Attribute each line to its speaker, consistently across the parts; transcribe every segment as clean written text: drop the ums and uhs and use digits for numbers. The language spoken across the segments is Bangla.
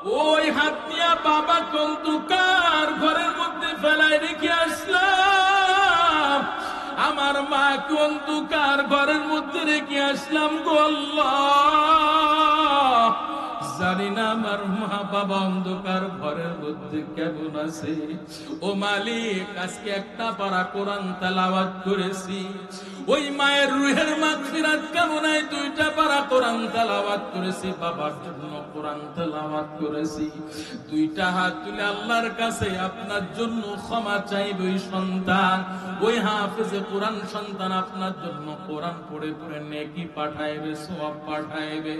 Speaker 1: ওই হাত দিয়া বাবা অন্ধকার ঘরের মধ্যে ফেলায় রেখে আসলাম, আমার মা অন্ধকার ঘরের মধ্যে রেখে আসলাম গো আল্লাহ। জানি না আমার মা বাবা অন্ধকার ঘরের মধ্যে কেমন আছে। ও মালিক, আজকে একটা পারা কোরআন তেলাওয়াত করেছি, ওই মায়ের রুহের মাগফিরাত কামনায় দুইটা পারা কোরআন তেলাওয়াত করেছি, বাবার জন্য কোরআন তেলাওয়াত করেছি। দুইটা হাত তুলে আল্লাহর কাছে আপনার জন্য ক্ষমা চাইব। ওই সন্তান, ওই হাফেজে কোরআন সন্তান আপনার জন্য কোরআন পড়ে পড়ে নেকি পাঠাইবে, সওয়াব পাঠাইবে।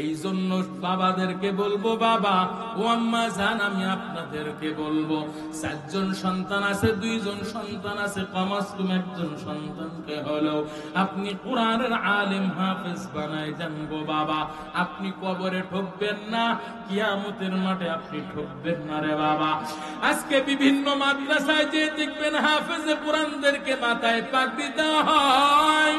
Speaker 1: এই জন্য বাবাদেরকে বলবো, বাবা ও আম্মা জান, আমি আপনাদেরকে বলবো, 4 জন সন্তান আছে, 2 জন সন্তান আছে, কমাস কম 1 জন সন্তানকে হলেও আপনি কোরআনের আলেম হাফেজ বানাই জানবো বাবা। আপনি কবরে ঠকবেন না, কিয়ামতের মাঠে আপনি ঠকবেন না রে বাবা। আজকে বিভিন্ন মাদ্রাসায় যে দেখবেন হাফেজে কোরআনদেরকে মাথায় পাগড়ি দেওয়া হয়,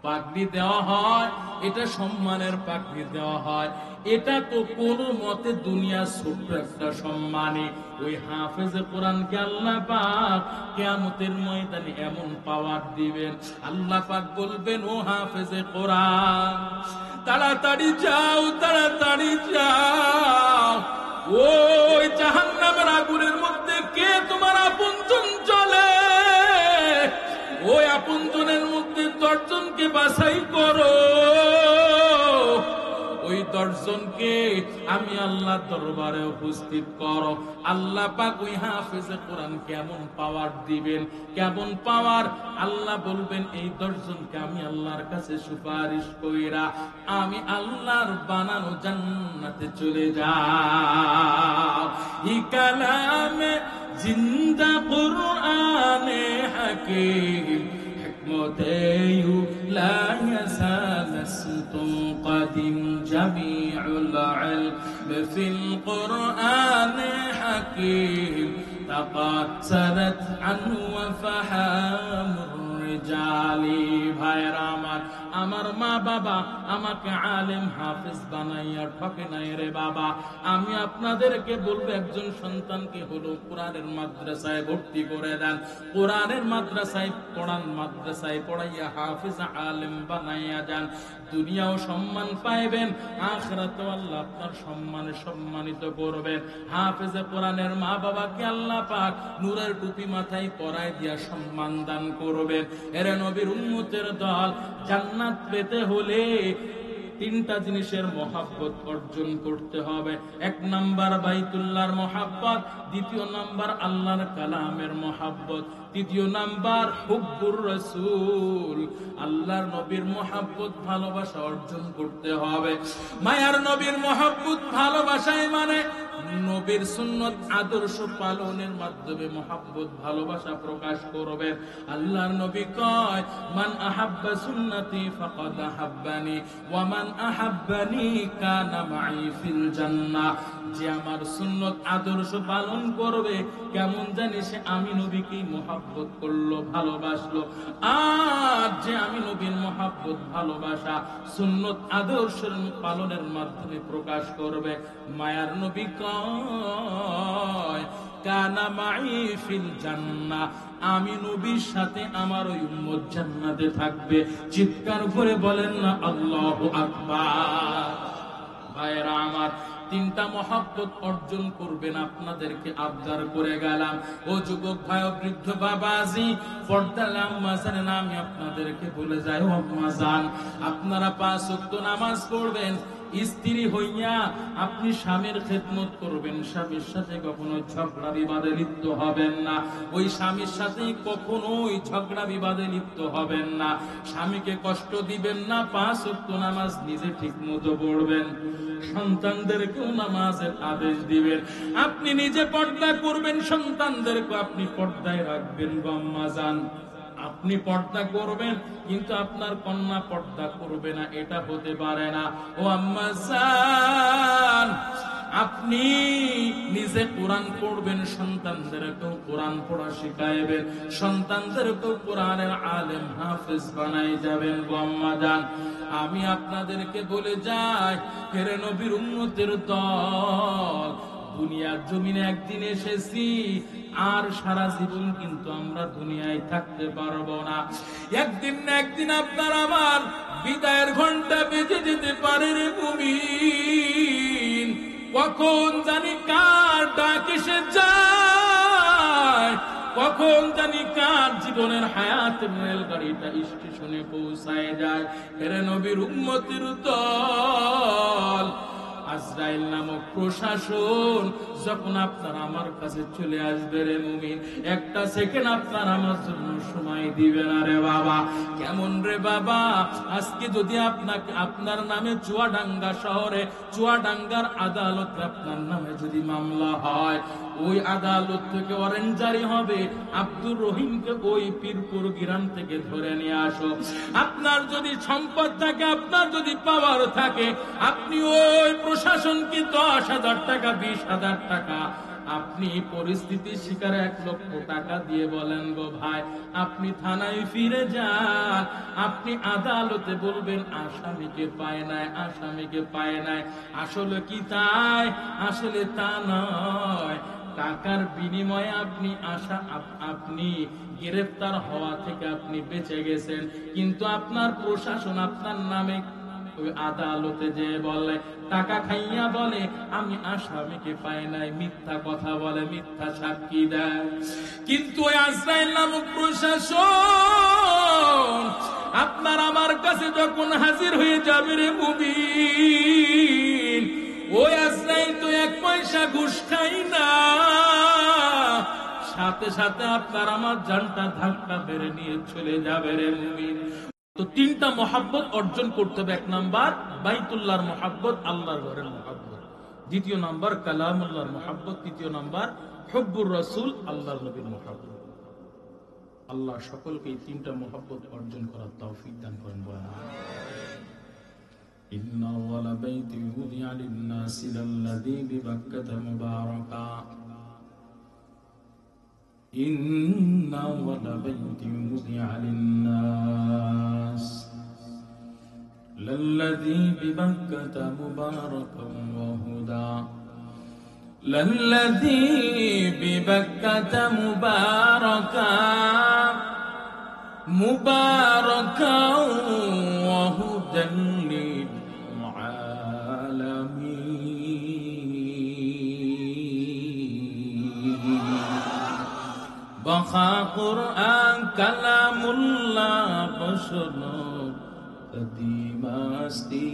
Speaker 1: পাগড়ি দেওয়া হয়, এটা সম্মানের পাগড়ি দেওয়া হয়। এটা তো কোন মতে দুনিয়া ছোট্ট একটা সম্মানে, ওই হাফেজে কোরআনকে আল্লাহ পাক কিয়ামতের ময়দানে এমন পাওয়ার দিবেন, আল্লাহ পাক বলবেন, ও হাফেজে কোরআন তাড়াতাড়ি যাও, তাড়াতাড়ি যাও। ওই জাহান্নামের আগুনের মধ্যে কে তোমার আপনজন চলে, ওই আপনজনের মধ্যে 10 জনকে বাছাই করো। ওই 10 জনকে আমি আল্লাহ দরবারে উপস্থিত করো। আল্লাহ পাক ওই হাফেজে কোরআন কেমন পাওয়ার দিবেন, কেমন পাওয়ার। আল্লাহ বলবেন, এই 10 জনকে আমি আল্লাহর কাছে সুপারিশ কইরা আমি আল্লাহর বানানো জান্নাতে চলে যাও। ই কালামে জিন্দা কুরআনে হাকিম হিকমতেয়ু লা ইয়াসালাসতুম قديم جميع العلم في القرآن حكيم تقاصرت عنه وفحام الرجال ভাইরা আমার মা বাবা আমাকে আলেম হাফেজ বানাইয়া ঠকে নাই রে বাবা। আমি আপনাদেরকে বলবো, একজন সন্তানকে হলো কোরআনের মাদ্রাসায় ভর্তি করে দেন, কোরআনের মাদ্রাসায় পড়ান, মাদ্রাসায় পড়াইয়া হাফেজ আলেম বানাইয়া যান। দুনিয়াও সম্মান পাইবেন, আখিরাতেও আল্লাহ আপনার সম্মানে সম্মানিত করবেন। হাফেজে কোরআনের মা বাবাকে আল্লাহ পাক নূরের টুপি মাথায় পরায় দিয়া সম্মান দান করবেন। এরে নবীর উম্মতের দল, জান্নাত পেতে হলে 3টা জিনিসের মহব্বত অর্জন করতে হবে। 1 নাম্বার বাইতুল্লাহর মহব্বত, 2 নাম্বার আল্লাহর কালামের মহব্বত, 3 নাম্বার হুব্বুর রাসূল, আল্লাহর নবীর মহব্বত ভালোবাসা অর্জন করতে হবে। মায়ার নবীর মহব্বত ভালোবাসায় মানে নবীর সুন্নত আদর্শ পালনের মাধ্যমে মহব্বত ভালোবাসা প্রকাশ করবে। আল্লাহর নবী কয়, মান আহাব্বা সুন্নতি ফাকাদ আহাব্বানি ওয়া মান আহাব্বানি কানা মাই ফিল জান্নাহ। যে আমার সুন্নত আদর্শ পালন করবে, কেমন জানি সে আমি নবীকে মহব্বত করলো, ভালোবাসলো। আর যে আমি নবীর মহব্বত ভালোবাসা সুন্নত আদর্শের পালনের মাধ্যমে প্রকাশ করবে, মায়ার নবী কয়, কানা মাই ফিল জান্নাহ, আমি নবীর সাথে আমার ওই উম্মত জান্নাতে থাকবে। চিৎকার করে বলেন না আল্লাহু আকবার। ভাইরা আমার, 3টা মহব্বত অর্জন করবেন, আপনাদেরকে আবদার করে গেলাম। ও যুবক ভাই, বৃদ্ধ বাবাজি, পর্দার আম্মা জানেন, আমি আপনাদেরকে বলে যাই, ও আম্মা জান, আপনারা 5 ওয়াক্ত নামাজ পড়বেন। স্ত্রী হইয়া আপনি স্বামীর খেদমত করবেন, স্বামীর সাথে কখনো ঝগড়া বিবাদে লিপ্ত হবেন না। ওই স্বামীর সাথে কখনোই ঝগড়া বিবাদে লিপ্ত হবেন না, স্বামীকে কষ্ট দিবেন না। 5 ওয়াক্ত নামাজ নিজে ঠিক মতো পড়বেন, সন্তানদেরকেও নামাজের আদেশ দিবেন। আপনি নিজে পর্দা করবেন, সন্তানদেরকে আপনি পর্দায় রাখবেন। আম্মা জান, আপনি পর্দা করবেন কিন্তু আপনার কন্যা পর্দা করবে না, এটা হতে পারে না। ও আম্মা জান, আপনি নিজে কোরআন পড়বেন, সন্তানদেরকেও কোরআন পড়া শিখাইবেন, সন্তানদেরকেও কোরআনের আলেম হাফেজ বানাই যাবেন। আম্মাজান, আমি আপনাদেরকে বলে যাই, হেরে নবীর উম্মতের দল, দুনিয়ার জমিনে একদিন এসেছি, আর সারা জীবন কিন্তু আমরা দুনিয়ায় থাকতে পারবো না। একদিন না একদিন আপনার আমার বিদায়ের ঘন্টা বেজে যেতে পারে রে মুমিন। কখন জানি কার ডাক এসে যায়, কখন জানি কার জীবনের হায়াতের রেলগাড়িটা স্টেশনে পৌঁছায় যায়। হেরে নবীর উম্মতের দল, আজরাইল নামক প্রশাসন যখন আপনার আমার কাছে চলে আসবে রে মুমিন, একটা সেকেন্ড আপনার আমার জন্য সময় দিবে না রে বাবা। কেমন রে বাবা, আজকে যদি আপনাকে আপনার নামে চুয়াডাঙ্গা শহরে চুয়াডাঙ্গার আদালতে আপনার নামে যদি মামলা হয়, ওই আদালত থেকে ওয়ারেন্ট জারি হবে, আব্দুর রহিমকে ওই পীরপুর গ্রাম থেকে ধরে নিয়ে আসো। আপনার যদি সম্পদ থাকে, আপনার যদি পাওয়ার থাকে, আপনি ওই প্রশাসনকে 10,000 টাকা 20,000 টাকা আপনি পরিস্থিতির শিকারে 1 লক্ষ টাকা দিয়ে বলেন, গো ভাই আপনি থানায় ফিরে যান, আপনি আদালতে বলবেন আসামিকে পায় নাই, আসামিকে পায় নাই। আসলে কি তাই? আসলে তা নয়। টাকার বিনিময়ে আপনি আপনি গ্রেফতার হওয়া থেকে আপনি বেঁচে গেছেন, কিন্তু আপনার প্রশাসন আপনার নামে ওই আদালতে যে বলে, টাকা খাইয়া বলে আমি আসামিকে পাই নাই, মিথ্যা কথা বলে, মিথ্যা সাক্ষী দেয়। কিন্তু ওই আজরাইল নামক প্রশাসন আপনার আমার কাছে যখন হাজির হয়ে যাবে রে মুমিন, ওই আজরাইল তো 1 পয়সা ঘুষ খাই না, সাথে সাথে আপনার আমার জানটা ধাক্কা মেরে নিয়ে চলে যাবে রে মুমিন। তো 3টা মহাব্বত অর্জন করতে হবে। 1 নাম্বার বাইতুল্লাহর মহাব্বত, আল্লাহর ঘরের মহাব্বত। 2য় নাম্বার কালামুল্লাহর মহাব্বত। 3য় নাম্বার হুব্বুর রাসূল, আল্লাহর নবীর মহাব্বত। আল্লাহ সকলকে এই 3টা মহাব্বত অর্জন করার তৌফিক দান করেন। ইন্না আওয়ালা বাইতি উযিয়া লিন-নাসি লাল্লাযী বিবাক্কাতা মুবারাকা, إن أول بيت وضع للناس للذي ببكة مباركا وهدى، للذي ببكة مباركا وهدى بخا قرآن كلام الله بشنو قديم استي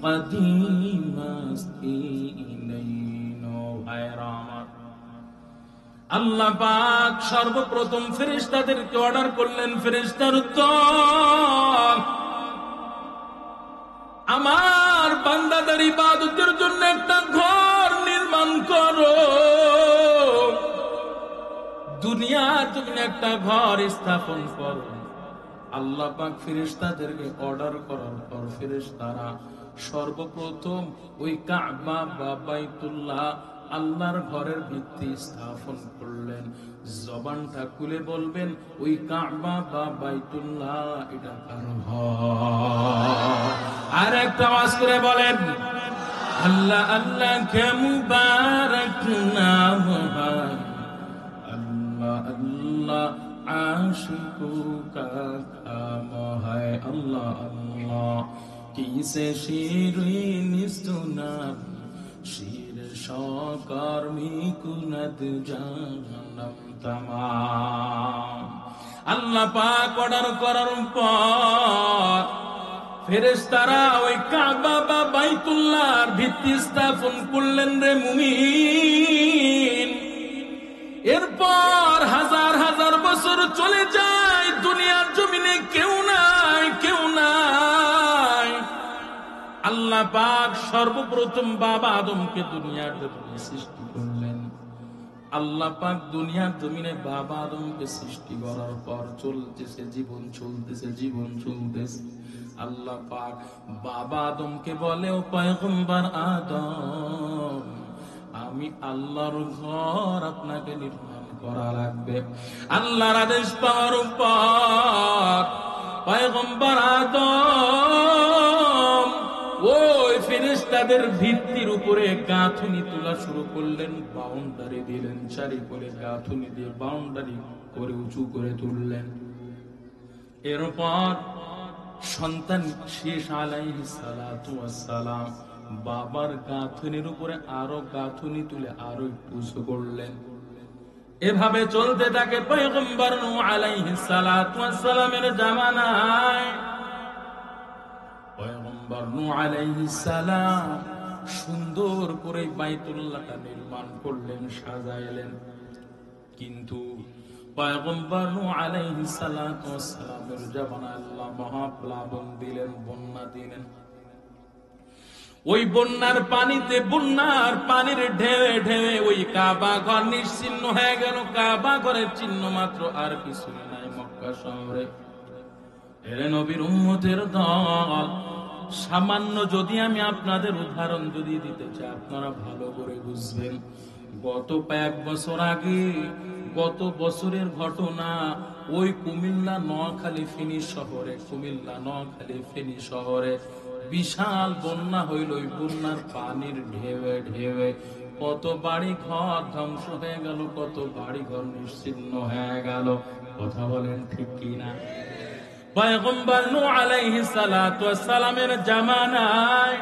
Speaker 1: قديم استي إلينا غيرامات। আল্লাহ পাক সর্বপ্রথম ফেরেশতাদেরকে অর্ডার করলেন, ফেরেশতার উত্তম আমার বান্দাদের ইবাদতের জন্য একটা ঘর নির্মাণ করো, দুনিয়ার জন্য একটা ঘর স্থাপন করো। আল্লাহ পাক ফেরেশতাদেরকে অর্ডার করার পর ফেরেশতারা সর্বপ্রথম ওই কাবা বা বাইতুল্লাহ আল্লাহর ঘরের ভিত্তি স্থাপন করলেন। জবানটা খুলে বলবেন, ওই কাবা বা বাইতুল্লাহ এটা কার ঘর? আর একটা আওয়াজ করে বলেন, আল্লাহ আল্লাহ কে মুবারক নাম হয়, अल्लाह आशिकों का काम है। अल्लाह अल्लाह किसे शीरीन सुनाब शीर शौकर मिकुनत জাহান্নাম तमाम। আল্লাহ পাক অর্ডার করার পর ফেরেশতারা ওই কাবা বা বাইতুল্লাহর ভিত্তি স্থাপন করলেন রে মুমিন। এরপর হাজার হাজার বছর চলে যায়, দুনিয়ার জমিনে কেউ নাই, কেউ নাই। আল্লাহ পাক সর্বপ্রথম বাবা আদমকে দুনিয়ার জমিনে সৃষ্টি করলেন। আল্লাহ পাক দুনিয়ার জমিনে বাবা আদমকে সৃষ্টি করার পর চলতেছে জীবন, চলতেছে জীবন, চলতেছে। আল্লাহ পাক বাবা আদমকে বলে, ও পয়গম্বর আদম, আমি আল্লাহর ঘর আপনাকে নির্মাণ করা লাগবে। আল্লাহর আদেশ পাওয়ার উপর পয়গম্বর আদম ওই ফেরেশতাদের ভিত্তির উপরে গাঁথুনি তোলা শুরু করলেন, বাউন্ডারি দিলেন, চারি করে গাঁথুনি দিয়ে বাউন্ডারি করে উঁচু করে তুললেন। এরপর সন্তান শীষ আলাইহিস সালাতু ওয়াস সালাম বাবার গাঁথুনির উপরে আরো গাঁথুনি তুলে আরো একটু উঁচু করলেন। এভাবে চলতে থাকে। পয়গম্বর নূহ আলাইহিস সালাতু ওয়াস সালামের জামানায় পয়গম্বর নূহ আলাইহিস সালাম সুন্দর করে বাইতুল্লাহটা নির্মাণ করলেন, সাজাইলেন। কিন্তু পয়গম্বর নূহ আলাইহিস সালাতু ওয়াস সালামের জামানায় আল্লাহ মহাপ্লাবন দিলেন, বন্যা দিলেন। ওই বন্যার পানিতে, বন্যার পানির ঢেউে ঢেউে ওই কাবা ঘর নিশ্চিহ্ন হয়ে গেল। কাবা ঘরের চিহ্ন মাত্র আর কিছু নাই মক্কা শহরে। এরে নবীর উম্মতের দল, সামান্য যদি আমি আপনাদের উদাহরণ যদি দিতে চাই, আপনারা ভালো করে বুঝবেন। গত কয়েক বছর আগে, গত বছরের ঘটনা, ওই কুমিল্লা নোয়াখালী ফেনী শহরে, কুমিল্লা নোয়াখালী ফেনী শহরে বিশাল বন্যা হইল। ওই বন্যার পানির ঢেউে ঢেউে কত বাড়ি ঘর ধ্বংস হয়ে গেল, কত বাড়ি ঘর নিশ্চিহ্ন হয়ে গেল। কথা বলেন ঠিক কিনা? পয়গম্বর নূহ আলাইহিস সালাতু ওয়াস সালামের জামানায়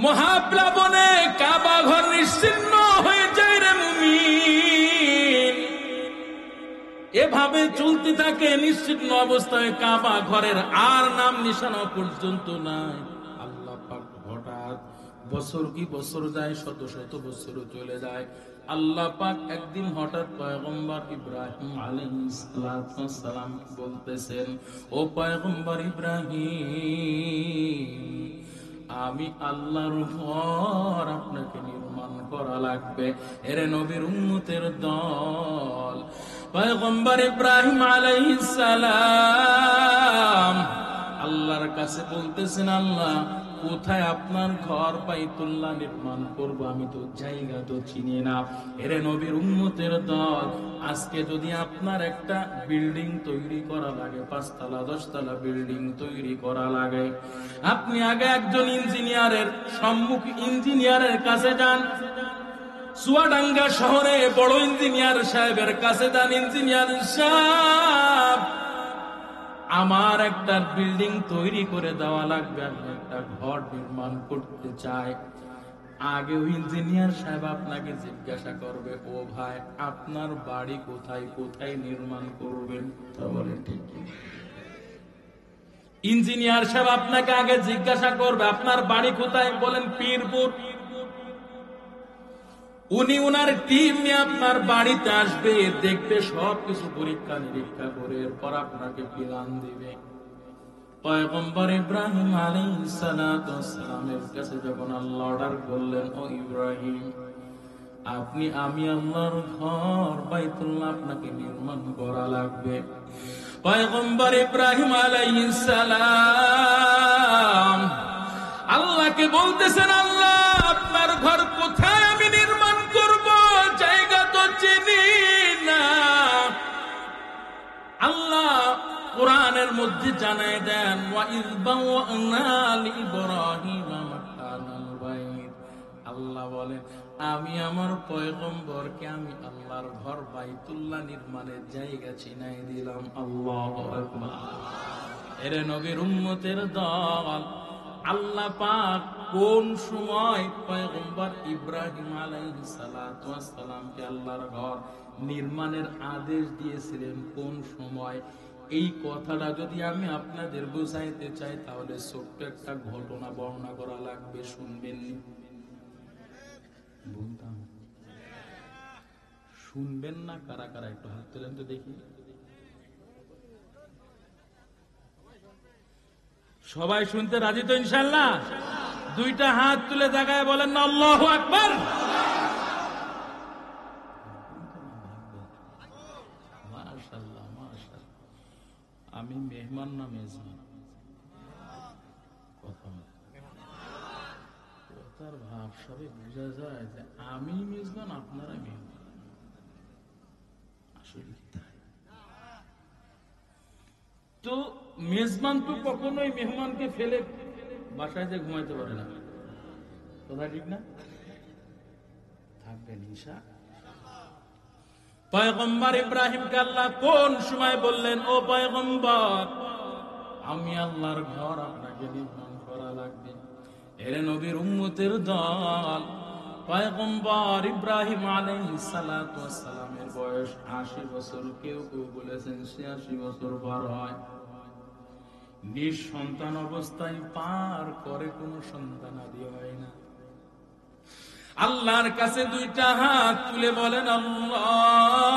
Speaker 1: মহাপ্লাবনে কাবা ঘর নিশ্চিহ্ন হয়ে যায় রে মুমিন। এভাবে চলতে থাকে নিশ্চিহ্ন অবস্থায়, কাবা ঘরের আর নাম নিশানা পর্যন্ত নাই। আল্লাহ পাক হঠাৎ, বছর কি বছর যায়, শত শত বছর চলে যায়, আল্লাহ পাক একদিন হঠাৎ পয়গম্বর ইব্রাহিম আলাইহিস সালাম বলতেছেন, ও পয়গম্বর ইব্রাহিম, আমি আল্লাহর ঘর আপনাকে নির্মাণ করা লাগবে। এরে নবীর উম্মতের দল, পয়গম্বর ইব্রাহিম আলাইহিস সালাম আল্লাহর কাছে বলতেছেন, আল্লাহ কোথায় আপনার ঘর বাইতুল্লাহ নির্মাণ করব, আমি তো জায়গা তো চিনি না। এরে নবীর উম্মতের দল, আজকে যদি আপনার একটা বিল্ডিং তৈরি করা লাগে, 5 তলা 10 তলা বিল্ডিং তৈরি করা লাগে, আপনি আগে একজন ইঞ্জিনিয়ারের ইঞ্জিনিয়ারের কাছে যান। চুয়াডাঙ্গা শহরে বড় ইঞ্জিনিয়ার সাহেবের কাছে যান, ইঞ্জিনিয়ার সাহেব, আমার একটা বিল্ডিং তৈরি করে দেওয়া লাগবে, আমি একটা ঘর নির্মাণ করতে চাই। আগে ওই ইঞ্জিনিয়ার সাহেব আপনাকে জিজ্ঞাসা করবে, ও ভাই আপনার বাড়ি কোথায়, কোথায় নির্মাণ করবেন? তা বলেন ঠিক কি? ইঞ্জিনিয়ার সাহেব আপনাকে আগে জিজ্ঞাসা করবে আপনার বাড়ি কোথায়, বলেন পীরপুর। উনি উনার টিম নিয়ে আপনার বাড়িতে আসবে, দেখবে সবকিছু পরীক্ষা নিরীক্ষা করে, এরপর আপনাকে প্ল্যান দিবে। পয়গম্বর ইব্রাহিম আলাইহিস সালাতু ওয়াস সালামের কাছে যখন আল্লাহ অর্ডার করলেন, ও ইব্রাহিম, আপনি আমি আল্লাহর ঘর বাইতুল্লাহ আপনাকে নির্মাণ করা লাগবে। পয়গম্বর ইব্রাহিম আলাইহিস সালাম আল্লাহকে বলতেছেন, আল্লাহ আপনার ঘর কোথায় আমি নির্মাণ করব, জায়গা তো চিনি না। আল্লাহ কোরআনের মধ্যে জানায় দেন, ওয়া ইয বাওয়া'না লিইব্রাহিমা মাকানাল বাইত, আল্লাহ বলেন আমি আমার পয়গম্বরকে আমি আল্লাহর ঘর বাইতুল্লাহ নির্মাণের জায়গা চিনাই দিলাম। আল্লাহু আকবার। এরে নবীর উম্মতের দল, আল্লাহ পাক কোন সময় পয়গম্বর ইব্রাহিম আলাইহিস সালাতু ওয়াস সালামকে আল্লাহর ঘর নির্মাণের আদেশ দিয়েছিলেন, কোন সময়? এই কথাটা যদি আমি আপনাদের বোঝাইতে চাই, তাহলে ছোট্ট একটা ঘটনা বর্ণনা করা লাগবে, শুনবেন? বলতাম শুনবেন না? কারা কারা একটু হাত তোলেন তো দেখি। সবাই শুনতে রাজি তো ইনশাআল্লাহ? দুইটা হাত তুলে জায়গায় বলেন না আল্লাহু আকবার। মাশাআল্লাহ মাশাআল্লাহ। আমি মেহমান না মেজবান? কথা কথার ভাব সবে বোঝা যায় যে আমি মেজবান, আপনারা মেহমান। আসলে তাই। তো মেজবান তো কখনোই মেহমানকে ফেলে বাসায় যে ঘুমাইতে পারে না, কথা ঠিক না? থাকবেন ইনশাআল্লাহ। পয়গম্বর ইব্রাহিমকে আল্লাহ কোন সময় বললেন, ও পয়গম্বর, আমি আল্লাহর ঘর আপনাকে নির্মাণ করা লাগবে। এর নবীর উম্মতের দল, পয়গম্বর ইব্রাহিম আলাইহিস সালাতু ওয়াস সালামের বয়স 80 বছর, কেউ কেউ বলেছেন 86 বছর পার হয়। নিঃসন্তান অবস্থায় পার করে, কোনো সন্তানাদি হয় না। আল্লাহর কাছে দুইটা হাত তুলে বলেন, আল্লাহ,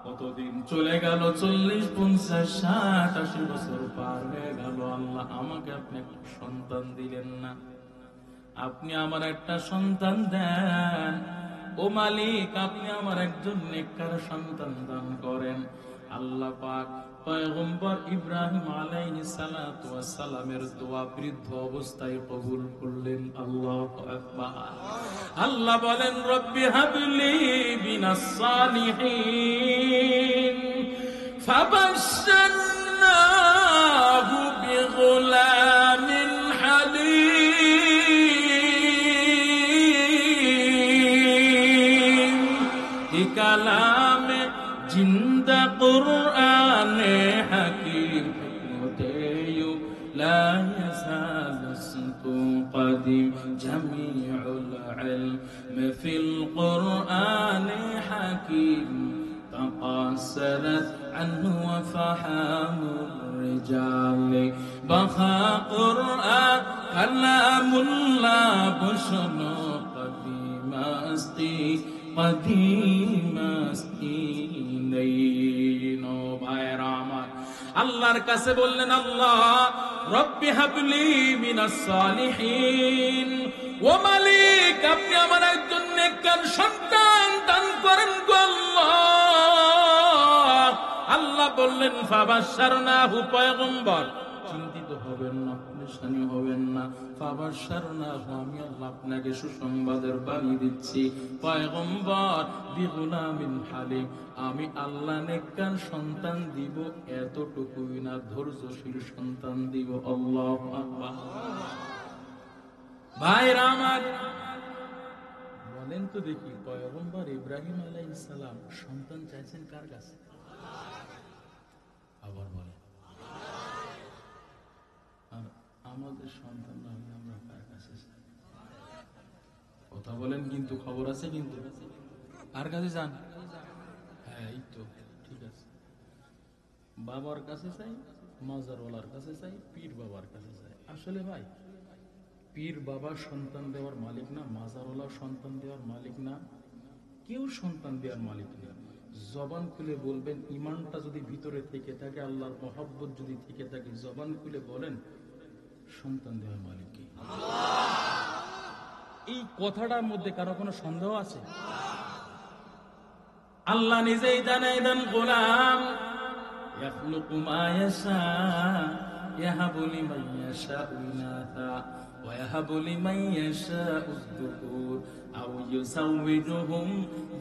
Speaker 1: কতদিন চলে গেল, 40, 50, 60, 80 বছর পার হয়ে গেল। আল্লাহ, আমাকে আপনি একটা সন্তান দিলেন না। আপনি আমার একটা সন্তান দেন। ও মালিক, আপনি আমার একজন নেককার সন্তান দান করেন। আল্লাহ পাক পয়গম্বর ইব্রাহিম আলাইহিস সালাতু ওয়াস সালামের দোয়া বৃদ্ধ অবস্থায় কবুল করলেন। আল্লাহু আকবার। আল্লাহ বলেন, রব্বি হাবলি মিনাস সালিহিন, ফাবাশশারনাহু বিগুলামিন হালিম। কালামে জিন্দা কুরআনে হাকিম, হিকমতেয়ু লা ইয়াসালু কাদিম, জামিউল ইলম ফিল কুরআনে হাকিম, তাকাসসারাত আনহু ওয়াফহামুর রিজাল, বাখা কুরআন কালামুল্লাহ, বুশনু কদিমাস্তি আল্লাহর কাছে বললেন, আল্লাহ, রব্বি হাবলি মিনাস সালিহিন, ও মালিক, আপনি আমার একজন নেককার সন্তান দান করেন গো আল্লাহ। আল্লাহ বললেন, ফাবাশশারনাহু, পয়গম্বর চিন্তিত হবেন না, পরেশানি হবেন না। ফাবাশশারনাহু, আমি আল্লাহ আপনাকে সুসংবাদের বাণী দিচ্ছি, পয়গম্বর, বিগুলামিন হালিম, আমি আল্লাহ নেককার সন্তান দিব, এতটুকুই না, ধৈর্যশীল সন্তান দিব। আল্লাহু আকবার। ভাইরা আমার, বলেন তো দেখি, পয়গম্বর ইব্রাহিম আলাইহিস সালাম সন্তান চাইছেন কার কাছে? আবার বলেন, আর আমাদের সন্তান না হলে আমরা কার কাছে চাই? কথা বলেন, কিন্তু খবর আছে, কিন্তু কার কাছে যান? হ্যাঁ, এই তো ঠিক আছে। বাবার কাছে চাই, মাজারওয়ালার কাছে চাই, পীর বাবার কাছে চাই। আসলে ভাই, পীর বাবা সন্তান দেওয়ার মালিক না, মাজারওয়ালা সন্তান দেওয়ার মালিক না, কেউ সন্তান দেওয়ার মালিক না। জবান খুলে বলবেন, ইমানটা যদি ভিতরে থেকে থাকে, আল্লাহর মহব্বত যদি থেকে থাকে, জবান খুলে বলেন, সন্তান দেওয়ার মালিক কে? এই কথাটার মধ্যে কারো কোনো সন্দেহ আছে? আল্লাহ নিজেই জানাই দেন, গোলাম ইয়াখলুকু মা ইয়াশা, ইয়াহাবু লিমান ইয়াশাউ ইনাসা ওয়া ইয়াহাবু লিমান ইয়াশাউ যুকুর আও ইউযাওয়িজুহুম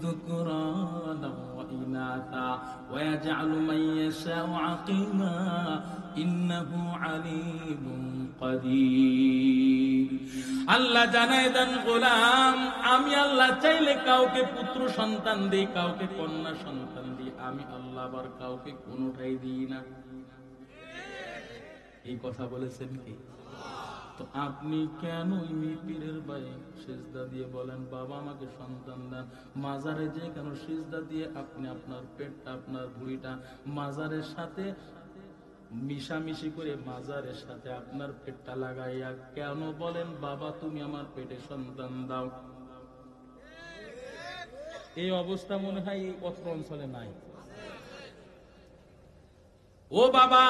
Speaker 1: যুকরানা ওয়া ইনাসা ওয়া ইয়াজআলু মান ইয়াশাউ আকিমা ইন্নাহু আলীমুন কাদির। আল্লাহ জানায় দেন, গোলাম, আমি আল্লাহ চাইলে কাউকে পুত্র সন্তান দিই, কাউকে কন্যা সন্তান দিই, আমি আল্লাহ আবার কাউকে কোনোটাই দিই না। এই কথা বলেছেন কি? তো আপনি কেন পীরের ভাই সিজদা দিয়ে বলেন, বাবা আমাকে সন্তান দেন? মাজারে যে কেন সিজদা দিয়ে আপনি আপনার পেটটা, আপনার ভুঁড়িটা মাজারের সাথে মিশামিশি করে, মাজারের সাথে আপনার পেটটা লাগাইয়া কেন বলেন, বাবা তুমি আমার পেটে সন্তান দাও? এই অবস্থা মনে হয় এই অত্র অঞ্চলে নাই। ও বাবা,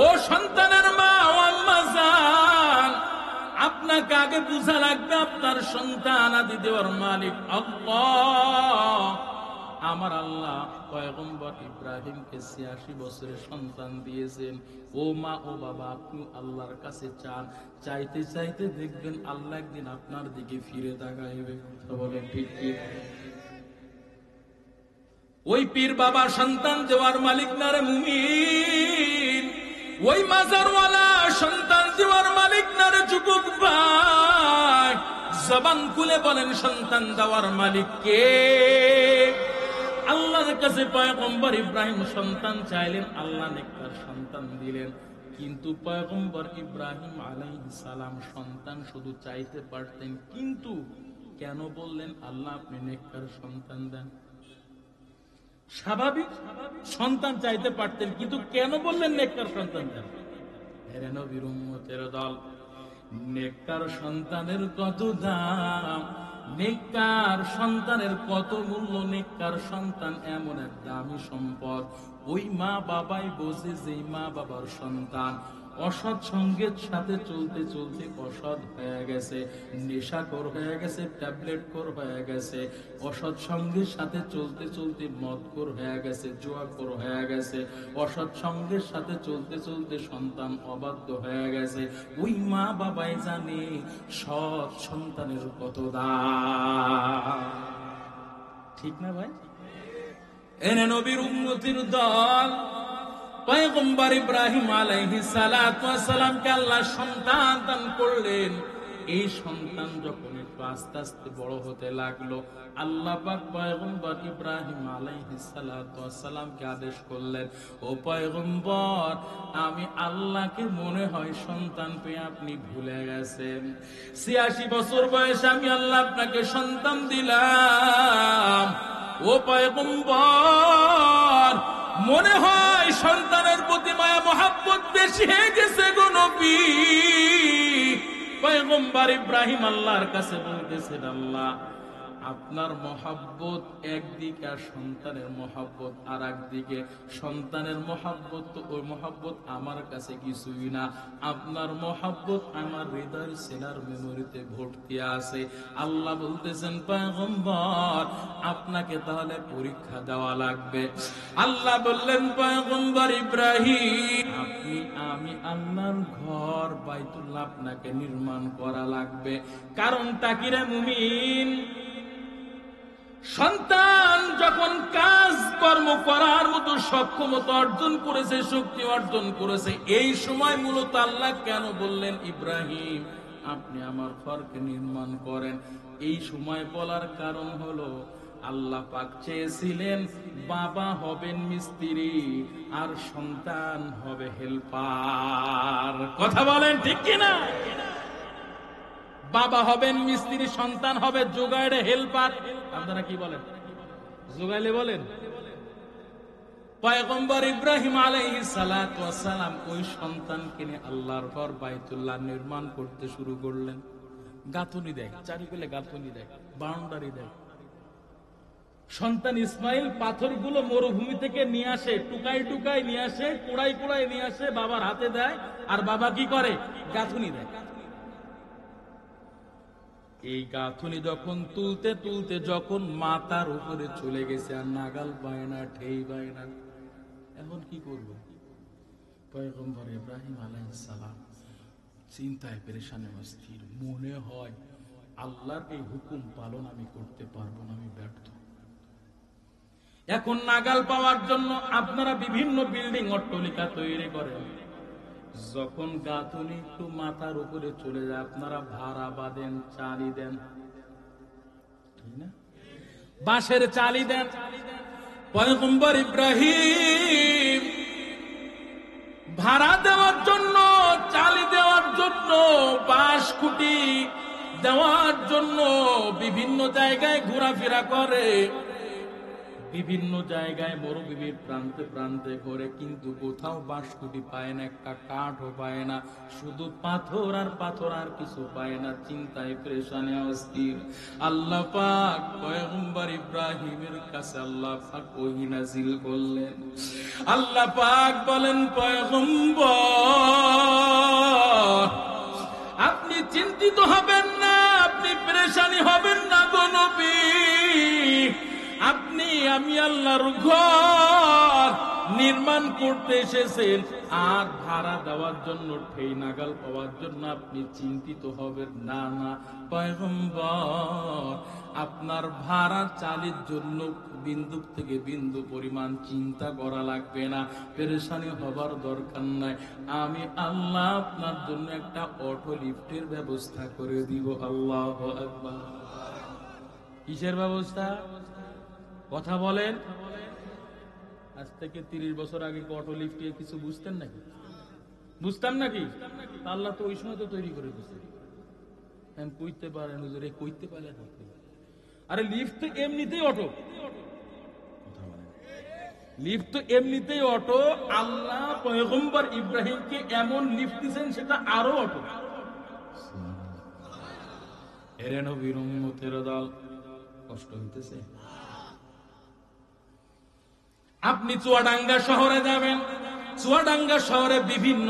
Speaker 1: ও সন্তানের মা, ও আম্মা জান, আপনাকে আগে বুঝা লাগবে, আপনার সন্তান আদি দেওয়ার মালিক আল্লাহ। আমার আল্লাহ পয়গম্বর ইব্রাহিমকে 86 বছরের সন্তান দিয়েছেন। ও মা ও বাবা, আপনি আল্লাহর কাছে চান, চাইতে চাইতে দেখবেন আল্লাহ একদিন আপনার দিকে ফিরে তাকাইবে। বলেন ঠিক ঠিক? ওই পীর বাবা সন্তান দেওয়ার মালিক না রে মুমিন, ওই মাজারওয়ালা সন্তান দেওয়ার মালিক না রে যুবক ভাই। জবান খুলে বলেন সন্তান দেওয়ার মালিক কে? আল্লাহর কাছে পয়গম্বর ইব্রাহিম সন্তান চাইলেন, আল্লাহ নেককার সন্তান দিলেন। কিন্তু পয়গম্বর ইব্রাহিম আলাইহিস সালাম সন্তান শুধু চাইতে পারতেন, কিন্তু কেন বললেন আল্লাহ আপনি নেককার সন্তান দেন? স্বাভাবিক সন্তান চাইতে পারতেন, কিন্তু কেন বললেন নেককার সন্তান দেন? এর নবীর উম্মতের দল, নেককার সন্তানের কত দাম, নেককার সন্তানের কত মূল্য। নেককার সন্তান এমন এক দামি সম্পদ, ওই মা বাবাই বোঝে যে মা বাবার সন্তান অসৎ সঙ্গের সাথে চলতে চলতে অসৎ হয়ে গেছে, নেশাখোর হয়ে গেছে, ট্যাবলেটখোর হয়ে গেছে, অসৎ সঙ্গের সাথে চলতে চলতে মদখোর হয়ে গেছে, জুয়াখোর হয়ে গেছে, অসৎ সঙ্গের সাথে চলতে চলতে সন্তান অবাধ্য হয়ে গেছে। ওই মা বাবাই জানে সৎ সন্তানের কত দাম। ঠিক না ভাই? এনে নবীর উম্মতির দল, পয়গম্বর ইব্রাহিম আলাইহিস সালাতু ওয়াস সালামকে আল্লাহ সন্তান দান করলেন। এই সন্তান যখন একটু আস্তে আস্তে বড় হতে লাগলো, আল্লাহ পাক পয়গম্বর ইব্রাহিম আলাইহিস সালাতু ওয়াস সালামকে আদেশ করলেন, ও পয়গম্বর, আমি আল্লাহকে মনে হয় সন্তান পেয়ে আপনি ভুলে গেছেন। 86 বছর বয়সে আমি আল্লাহ আপনাকে সন্তান দিলাম। ও পয়গম্বর, মনে হয় সন্তানের প্রতি মায়া মহাব্বত বেশি হয়ে গেছে গো নবী। পয়গম্বর ইব্রাহিম আল্লাহর কাছে বলতেছেন, আল্লাহ আপনার মহাব্বত একদিকে আর সন্তানের মহাব্বত আর একদিকে। সন্তানের মহাব্বত তো ওই মহাব্বত আমার কাছে কিছুই না, আপনার মহাব্বত আমার হৃদয়ের সেলার মেমোরিতে ভর্তি আছে। আল্লাহ বলতেছেন, পয়গম্বর আপনাকে তাহলে পরীক্ষা দেওয়া লাগবে। আল্লাহ বললেন, পয়গম্বর ইব্রাহিম আমি আল্লাহর ঘর বাইতুল্লাহ আপনাকে নির্মাণ করা লাগবে। কারণটা কি রে মুমিন? সন্তান যখন কাজ কর্ম করার মতো সক্ষমতা অর্জন করেছে, শক্তি অর্জন করেছে, এই সময় মূলত আল্লাহ কেন বললেন, ইব্রাহিম আপনি আমার ঘরকে নির্মাণ করেন? এই সময় বলার কারণ হলো, আল্লাহ পাক চেয়েছিলেন বাবা হবেন মিস্ত্রি আর সন্তান হবে হেল্পার। কথা বলেন ঠিক কিনা? বাবা হবেন মিস্ত্রি, সন্তান হবে জোগাড়ে হেল্পার। আপনারা কি বলেন? জোগাইলে বলেন। পয়গম্বর ইব্রাহিম আলাইহিস সালাতু ওয়াস সালাম ওই সন্তানকে নিয়ে আল্লাহর ঘর বাইতুল্লাহ নির্মাণ করতে শুরু করলেন। গাঁথুনি দেয়, চারিপাশে গাঁথুনি দেয়, বাউন্ডারি দেয়। সন্তান ইসমাইল পাথরগুলো মরুভূমি থেকে নিয়ে আসে, টুকাই টুকাই নিয়ে আসে, কুড়াই কুড়াই নিয়ে আসে, বাবার হাতে দেয়, আর বাবা কি করে? গাঁথুনি দেয়। এই গাঁথুনি যখন তুলতে তুলতে যখন মাথার উপরে চলে গেছে, আর নাগাল পায় না, ঠেই পায় না, এখন কি করব? পয়গম্বর ইব্রাহিম আলাইহিস সালাম চিন্তায় পেরেশানে অস্থির। মনে হয় আল্লাহর এই হুকুম পালন আমি করতে পারবো না, আমি ব্যর্থ। এখন নাগাল পাওয়ার জন্য আপনারা বিভিন্ন বিল্ডিং অট্টালিকা তৈরি করেন, যখন গাঁথুনি একটু মাথার উপরে চলে যায় আপনারা ভাড়া বাঁধেন, চালি দেন, ঠিক না? বাঁশের চালি দেন। পয়গম্বর ইব্রাহিম ভাড়া দেওয়ার জন্য, চালি দেওয়ার জন্য, বাঁশ খুঁটি দেওয়ার জন্য বিভিন্ন জায়গায় ঘোরাফেরা করে, বিভিন্ন জায়গায় মরুভূমির প্রান্তে প্রান্তে করে, কিন্তু কোথাও বাঁশকুটি পায় না, একটা কাঠও পায় না, শুধু পাথর আর পাথর, আর কিছু পায় না। চিন্তায় পেরেশানে অস্থির। আল্লাহ পাক পয়গম্বর ইব্রাহিমের কাছে আল্লাহ পাক ওহী নাযিল করলেন। আল্লাহ পাক বলেন, পয়গম্বর আপনি চিন্তিত হবেন না, আপনি পেরেশানি হবেন না গো নবী। আপনি আমি আল্লাহর ঘর নির্মাণ করতে এসেছেন, আর ভাড়া দেওয়ার জন্য ঠেই নাগাল পাওয়ার জন্য আপনি চিন্তিত হবেন না। না পয়গম্বর, আপনার ভাড়া চালের জন্য বিন্দু থেকে বিন্দু পরিমাণ চিন্তা করা লাগবে না, পেরেশানি হবার দরকার নাই। আমি আল্লাহ আপনার জন্য একটা অটো লিফটের ব্যবস্থা করে দিব। আল্লাহু আকবার। কিসের ব্যবস্থা? কথা বলেন। আজ থেকে 30 বছর আগে অটো লিফটে কিছু বুঝতেন নাকি? বুঝতাম নাকি? আল্লাহ তো ওই সময় তো তৈরি করে দিয়েছে। কইতে পারেন হুজুর, কইতে পারেন? আরে লিফট তো এমনিতেই অটো, লিফট তো এমনিতেই অটো। আল্লাহ পয়গম্বর ইব্রাহিমকে এমন লিফট দিয়েছেন, সেটা আরো অটো। এরে নবীর উম্মতের দল, কষ্ট হইতেছে। আপনি চুয়াডাঙ্গা শহরে যাবেন, চুয়াডাঙ্গা শহরে বিভিন্ন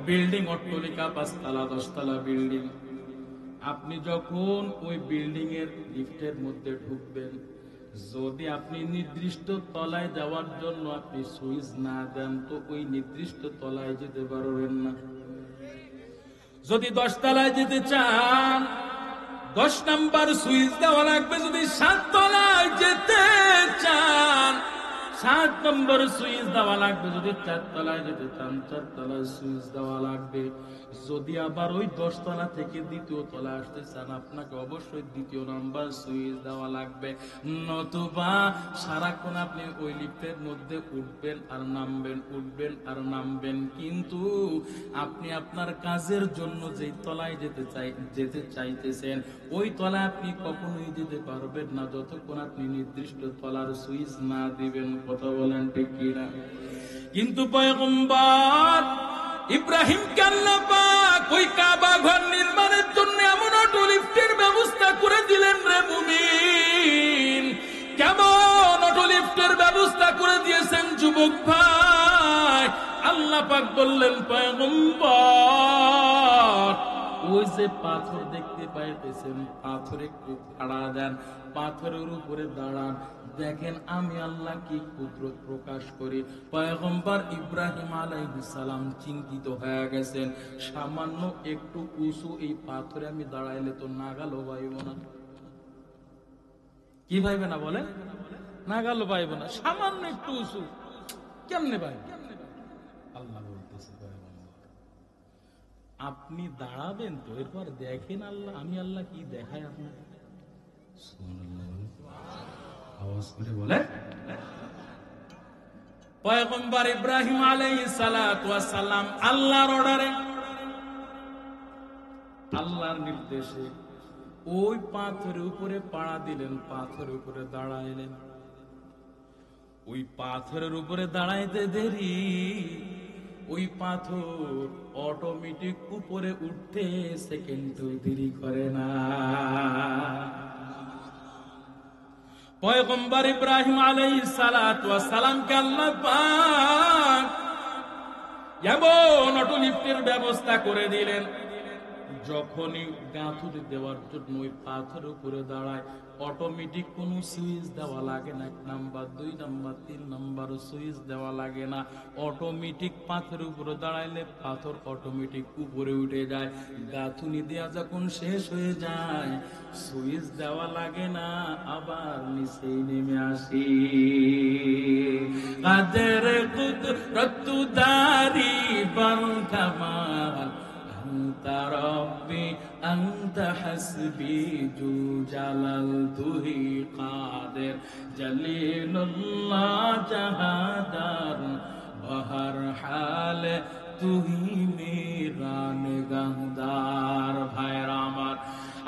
Speaker 1: বিল্ডিং, অট্টালিকা, 5 তলা 10 তলা বিল্ডিং। আপনি যখন ওই বিল্ডিং এর লিফটের মধ্যে ঢুকবেন, যদি আপনি নির্দিষ্ট তলায় যাওয়ার জন্য আপনি সুইচ না দেন, তো ওই নির্দিষ্ট তলায় যেতে পারবেন না। যদি 10 তলায় যেতে চান, 10 নাম্বার সুইচ দেওয়া লাগবে। যদি 7 তলায় যেতে চান, 7 নম্বর সুইচ দেওয়া লাগবে। যদি 4 তলায় যেতে চান, 4 তলায় সুইচ দেওয়া লাগবে। যদি আবার ওই 10 তলা থেকে দ্বিতীয় তলায় আসতে চান, আপনাকে অবশ্যই 2য় নাম্বার সুইচ দেওয়া লাগবে। নতুবা সারাক্ষণ আপনি ওই লিফটের মধ্যে উঠবেন আর নামবেন, উঠবেন আর নামবেন, কিন্তু আপনি আপনার কাজের জন্য যেই তলায় যেতে চাইতেছেন, ওই তলায় আপনি কখনোই যেতে পারবেন না যতক্ষণ আপনি নির্দিষ্ট তলার সুইচ না দিবেন। কথা বলেন ঠিক কিনা? কিন্তু পয়গম্বর ইব্রাহিমকে আল্লাহ পাক ওই কাবা ঘর নির্মাণের জন্য এমন অটো লিফটের ব্যবস্থা করে দিলেন রে মুমিন। কেমন অটো লিফটের ব্যবস্থা করে দিয়েছেন যুবক ভাই? আল্লাহ পাক বললেন, পয়গম্বর ওই যে পাথর দেখতে পাইতেছেন, পাথর একটু খাড়া দেন, পাথরের উপরে দাঁড়ান, দেখেন আমি আল্লাহ কি কুদরত প্রকাশ করি। পয়গম্বর ইব্রাহিম আলাইহিস সালাম চিন্তিত হয়ে গেছেন, সামান্য একটু উঁচু এই পাথরে আমি দাঁড়াইলে তো নাগালও পাইব না। কি ভাইবে না বলেন? নাগালও পাইব না, সামান্য একটু উঁচু কেমনে পাইব? আল্লাহ বলতেছে, আপনি দাঁড়াবেন তো, এরপর দেখেন আল্লাহ, আমি আল্লাহ কি দেখাই আপনাকে। আওয়াজ করে বলে, পয়গম্বর ইব্রাহিম আলাইহিস সালাতু ওয়াস সালাম আল্লাহর অর্ডারে, আল্লাহর নির্দেশে ওই পাথরের উপরে পাড়া দিলেন, পাথরের উপরে দাঁড়াইলেন। ওই পাথরের উপরে দাঁড়াইতে দেরি, ওই পাথর অটোমেটিক উপরে উঠতে সেকেন্ডও দেরি করে না। পয়গম্বর ইব্রাহিম আলাইহিস সালাতু ওয়াস সালামকে আল্লাহ পাক এমন অটো লিফটের ব্যবস্থা করে দিলেন, যখনই গাঁথুরি দেওয়ার জন্য ওই পাথরের উপরে দাঁড়ায়, অটোমেটিক কোন সুইচ দেওয়া লাগে না। 1 নাম্বার 2 নাম্বার 3 নাম্বার সুইচ দেওয়া লাগে না। অটোমেটিক পাথরের উপরে দাঁড়াইলে পাথর অটোমেটিক উপরে উঠে যায়। গাঁথুনি দেওয়া যখন শেষ হয়ে যায়, সুইচ দেওয়া লাগে না, আবার নিচেই নেমে আসি। কাদের কুদরত দারি বল কামাল, আনতা রব্বি আনতা হাসবি জু জালাল, তুহি কাদের জলিলুল্লাহ জাহাদার, বহর হাল তুহি মেরা নিগাহদার। ভাইরা আমার,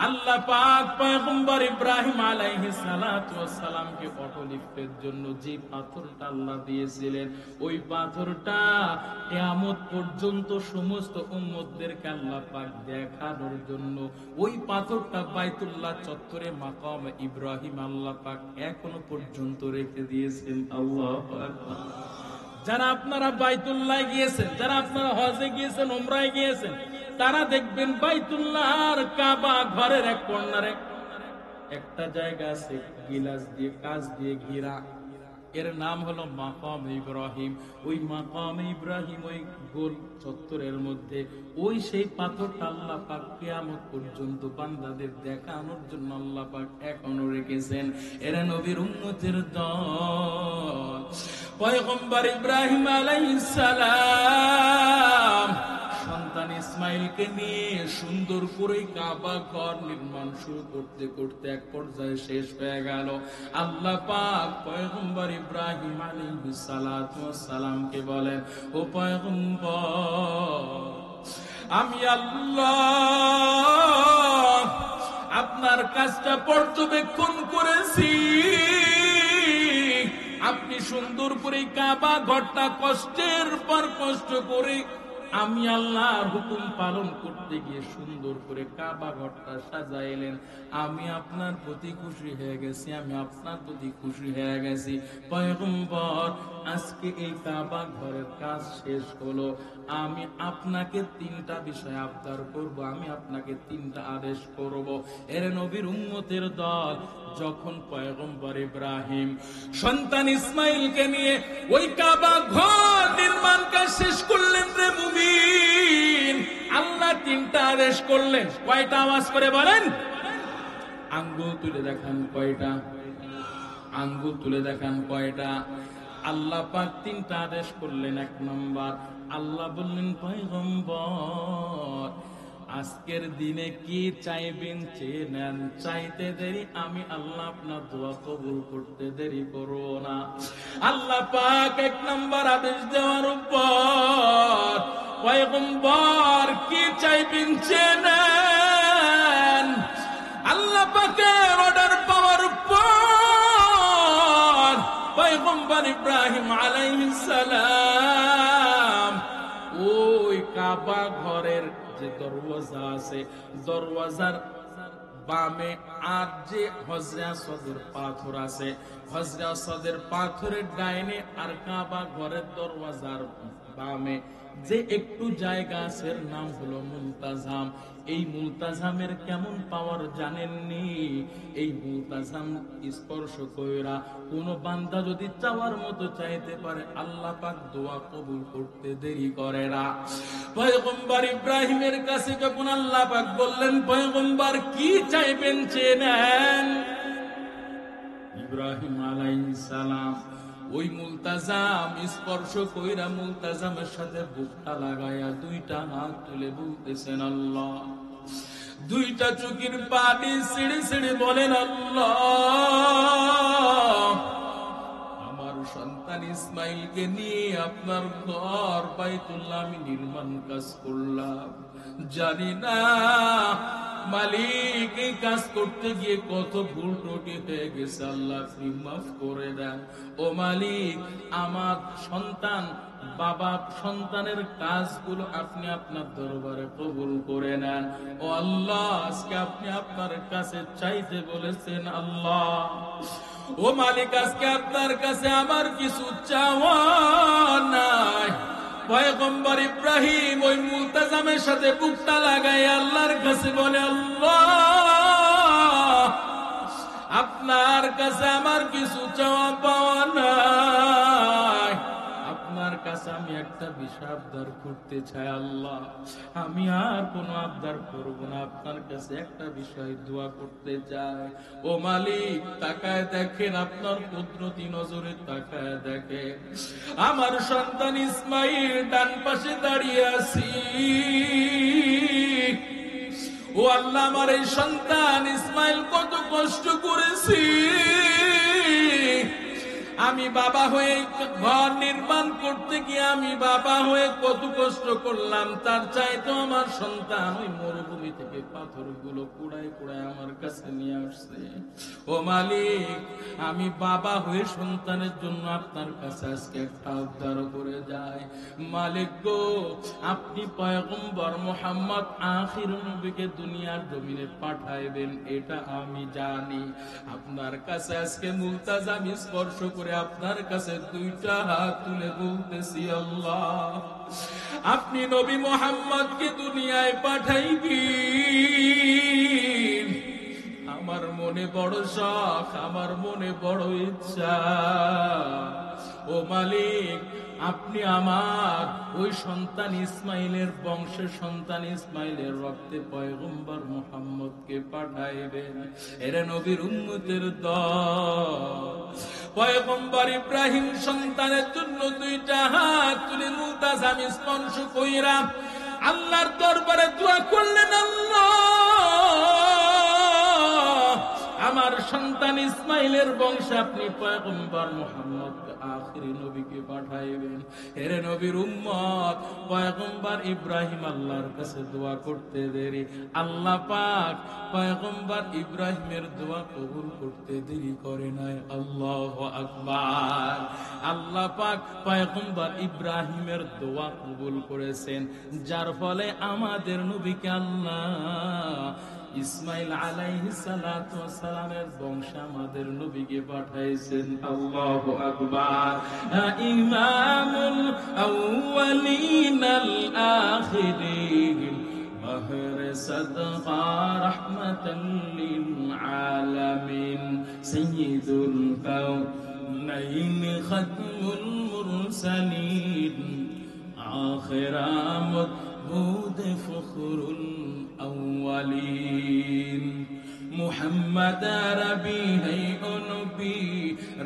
Speaker 1: আল্লাহ পাক পয়গম্বর ইব্রাহিম আলাইহিস সালাতু ওয়াস সালামকে অটো লিফটের জন্য যে পাথরটা আল্লাহ দিয়েছিলেন, ওই পাথরটা কিয়ামত পর্যন্ত সমস্ত উম্মতদেরকে আল্লাহ পাক দেখানোর জন্য ওই পাথরটা বাইতুল্লাহ চত্বরে মাকাম ইব্রাহিম আল্লাহ পাক এখনো পর্যন্ত রেখে দিয়েছেন। আল্লাহু আকবার। যারা আপনারা বাইতুল্লাহ গিয়েছেন, যারা আপনারা হজে গিয়েছেন, উমরায় গিয়েছেন, তারা দেখবেন বাইতুল্লাহর কাবা ঘরের এক কর্নারে একটা জায়গা আছে গিলাস দিয়ে কাঁচ দিয়ে ঘেরা, এর নাম হলো মাকাম ইব্রাহিম। ওই মাকাম ইব্রাহিম ওই গোল চত্বরের মধ্যে ওই সেই পাথরটা আল্লাহ পাক কিয়ামত পর্যন্ত বান্দাদের দেখানোর জন্য আল্লাহ পাক এখনো রেখেছেন। এরা নবীর উম্মতের দল। পয়গম্বর ইব্রাহিম আলাইহিস সালাম সন্তান ইসমাইলকে নিয়ে সুন্দর করে কাবা ঘর নির্মাণ শুরু করতে করতে এক পর্যায়ে শেষ হয়ে গেল। আল্লাহ পাক পয়গম্বর ইব্রাহিম আলাইহিস সালাতু ওয়াস সালামকে বলেন, ও পয়গম্বর, আমি আল্লাহ আপনার কাজটা পর্যবেক্ষণ করেছি। আপনি সুন্দর করে কাবা ঘরটা কষ্টের পর কষ্ট করে আমি আল্লাহর হুকুম পালন করতে গিয়ে সুন্দর করে কাবা ঘরটা সাজাইলেন। আমি আপনার প্রতি খুশি হয়ে গেছি, আমি আপনার প্রতি খুশি হয়ে গেছি। পয়গম্বর, আজকে এই কাবা ঘরের কাজ শেষ হলো। আমি আপনাকে তিনটা বিষয় আবদার করব, আমি আপনাকে তিনটা আদেশ করব। এর নবীর উম্মতের দল যখন পয়গম্বর ইব্রাহিম সন্তান ইসমাইলকে নিয়ে ওই কাবা ঘর নির্মাণ কাজ শেষ করলেন রে মুমিন, আল্লাহ তিনটা আদেশ করলেন। কয়টা? আওয়াজ করে বলেন। আঙ্গুল তুলে দেখান কয়টা? আঙ্গুল তুলে দেখান কয়টা? আল্লাহ পাক তিনটা আদেশ করলেন। এক নম্বর, আল্লাহ বললেন, পয়গম্বর, আজকের দিনে কি চাইবেন চেয়ে নেন, চাইতে দেরি আমি আল্লাহ আপনার দোয়া কবুল করতে দেরি করব না। আল্লাহ পাক এক নম্বর আদেশ দেওয়ার উপর, পয়গম্বর কি চাইবেন চেয়ে নেন। আল্লাহ পাকের অর্ডার পাওয়ার পর পয়গম্বর ইব্রাহিম আলাইহিস সালাম ওই কাবা ঘরের যে দরওয়াজা আছে, দরওয়াজার বামে আর যে হজরে আসওয়াদের পাথর আছে, হজরে আসওয়াদের পাথরের ডাইনে আর কাবা ঘরের দরওয়াজার বামে যে একটু জায়গা আছে, এর নাম হলো মুলতাজাম। এই মুলতাজামের কেমন পাওয়ার জানেননি? এই মুলতাজাম স্পর্শ কইরা কোন বান্দা যদি চাওয়ার মতো চাইতে পারে, আল্লাহ পাক দোয়া কবুল করতে দেরি করে না। পয়গম্বর ইব্রাহিমের কাছে যখন আল্লাহ পাক বললেন, পয়গম্বর কি চাইবেন চেয়ে নেন, ইব্রাহিম আলাইহিস সালাম ওই মুলতাজাম স্পর্শ কইরা মুলতাজামের সাথে বুকটা লাগায়া দুইটা হাত তুলে বলতেছেন, আল্লাহ। দুইটা চোখের পানি ছেড়ে ছেড়ে বলেন, আল্লাহ, আমার সন্তান ইসমাইলকে নিয়ে আপনার ঘর বাইতুল্লাহ আমি নির্মাণ কাজ করলাম। জানি না মালিক এই কাজ করতে গিয়ে কত ভুল ত্রুটি হয়ে গেছে, আল্লাহ আপনি মাফ করে দেন। ও মালিক, আমার সন্তান বাবা সন্তানের কাজগুলো আপনি আপনার দরবারে কবুল করে নেন। ও আল্লাহ, আজকে আপনি আপনার কাছে চাইতে বলেছেন, আল্লাহ। ও মালিক, আজকে আপনার কাছে আমার কিছু চাওয়া নাই। পয়গম্বর ইব্রাহিম ওই মুলতাজামের সাথে বুকটা লাগাই আল্লাহর কাছে বলে, আল্লাহ, আপনার কাছে আমার কিছু চাওয়া পাওয়া নাই। আপনার কাছে আমি একটা বিষয় আবদার করতে চাই, আল্লাহ। আমি আর কোনো আবদার করব না, আপনার কাছে একটা বিষয় দোয়া করতে চাই। ও মালিক, তাকায় দেখেন, আপনার কুদরতি নজরে তাকায় দেখেন, আমার সন্তান ইসমাইল ডান পাশে দাঁড়িয়ে আছি। ও আল্লাহ, আমার এই সন্তান ইসমাইল কত কষ্ট করেছি। আমি বাবা হয়ে ঘর নির্মাণ করতে গিয়ে আমি বাবা হয়ে কত কষ্ট করলাম, তার চাইতে আমার সন্তান ওই মরুভূমি থেকে পাথরগুলো কুড়ায় কুড়ায় আমার কাছে নিয়ে আসছে। ও মালিক, আমি বাবা হয়ে সন্তানের জন্য আপনার কাছে আজকে একটা উদ্ধার করে যাই। মালিক গো, আপনি পয়গম্বর মুহাম্মদ আখির নবীকে দুনিয়ার জমিনে পাঠাইবেন এটা আমি জানি। আপনার কাছে আজকে মুলতাজাম স্পর্শ করে আপনার কাছে দুইটা হাত তুলে বলতেছি, আল্লাহ, আপনি নবী মুহাম্মদকে দুনিয়ায় পাঠাইবেন। আমার মনে বড় শখ, আমার মনে বড় ইচ্ছা, ও মালিক আপনি আমার ওই সন্তান ইসমাইলের বংশের সন্তান ইসমাইলের রক্তে পয়গম্বর মুহাম্মদকে পাঠাইবেন। এরে নবীর উম্মতের দল, পয়গম্বর ইব্রাহিম সন্তানের জন্য দুইটা হাত তুলে মুলতাজাম স্পর্শ কইরা আল্লাহর দরবারে দোয়া করলেন, আল্লাহ আমার সন্তান ইসমাইলের বংশে আপনি পয়গম্বর মুহাম্মদ আখিরি নবীকে পাঠাইবেন। এরে নবীর উম্মত পয়গম্বর ইব্রাহিম আল্লাহর কাছে দোয়া করতে দেরি, আল্লাহ পাক পয়গম্বর ইব্রাহিমের দোয়া কবুল করতে দেরি করে নাই। আল্লাহু আকবার। আল্লাহ পাক পয়গম্বর ইব্রাহিমের দোয়া কবুল করেছেন, যার ফলে আমাদের নবীকে আল্লাহ ইসমাইল আলাইহিস সালাতু ওয়াস সালামের বংশে আমাদের নবীকে পাঠাইছেন। আল্লাহু আকবার। ইমামুল আউয়ালিন আল আখিরিন বাহরে সাদকা রাহমাতাল লিল আলামিন সাইয়্যিদুল কাউনাইন খাতমুল মুরসালিন আখিরামত বুদ ফখরুল अव्वलीन मुहम्मद अरबी है ओ नबी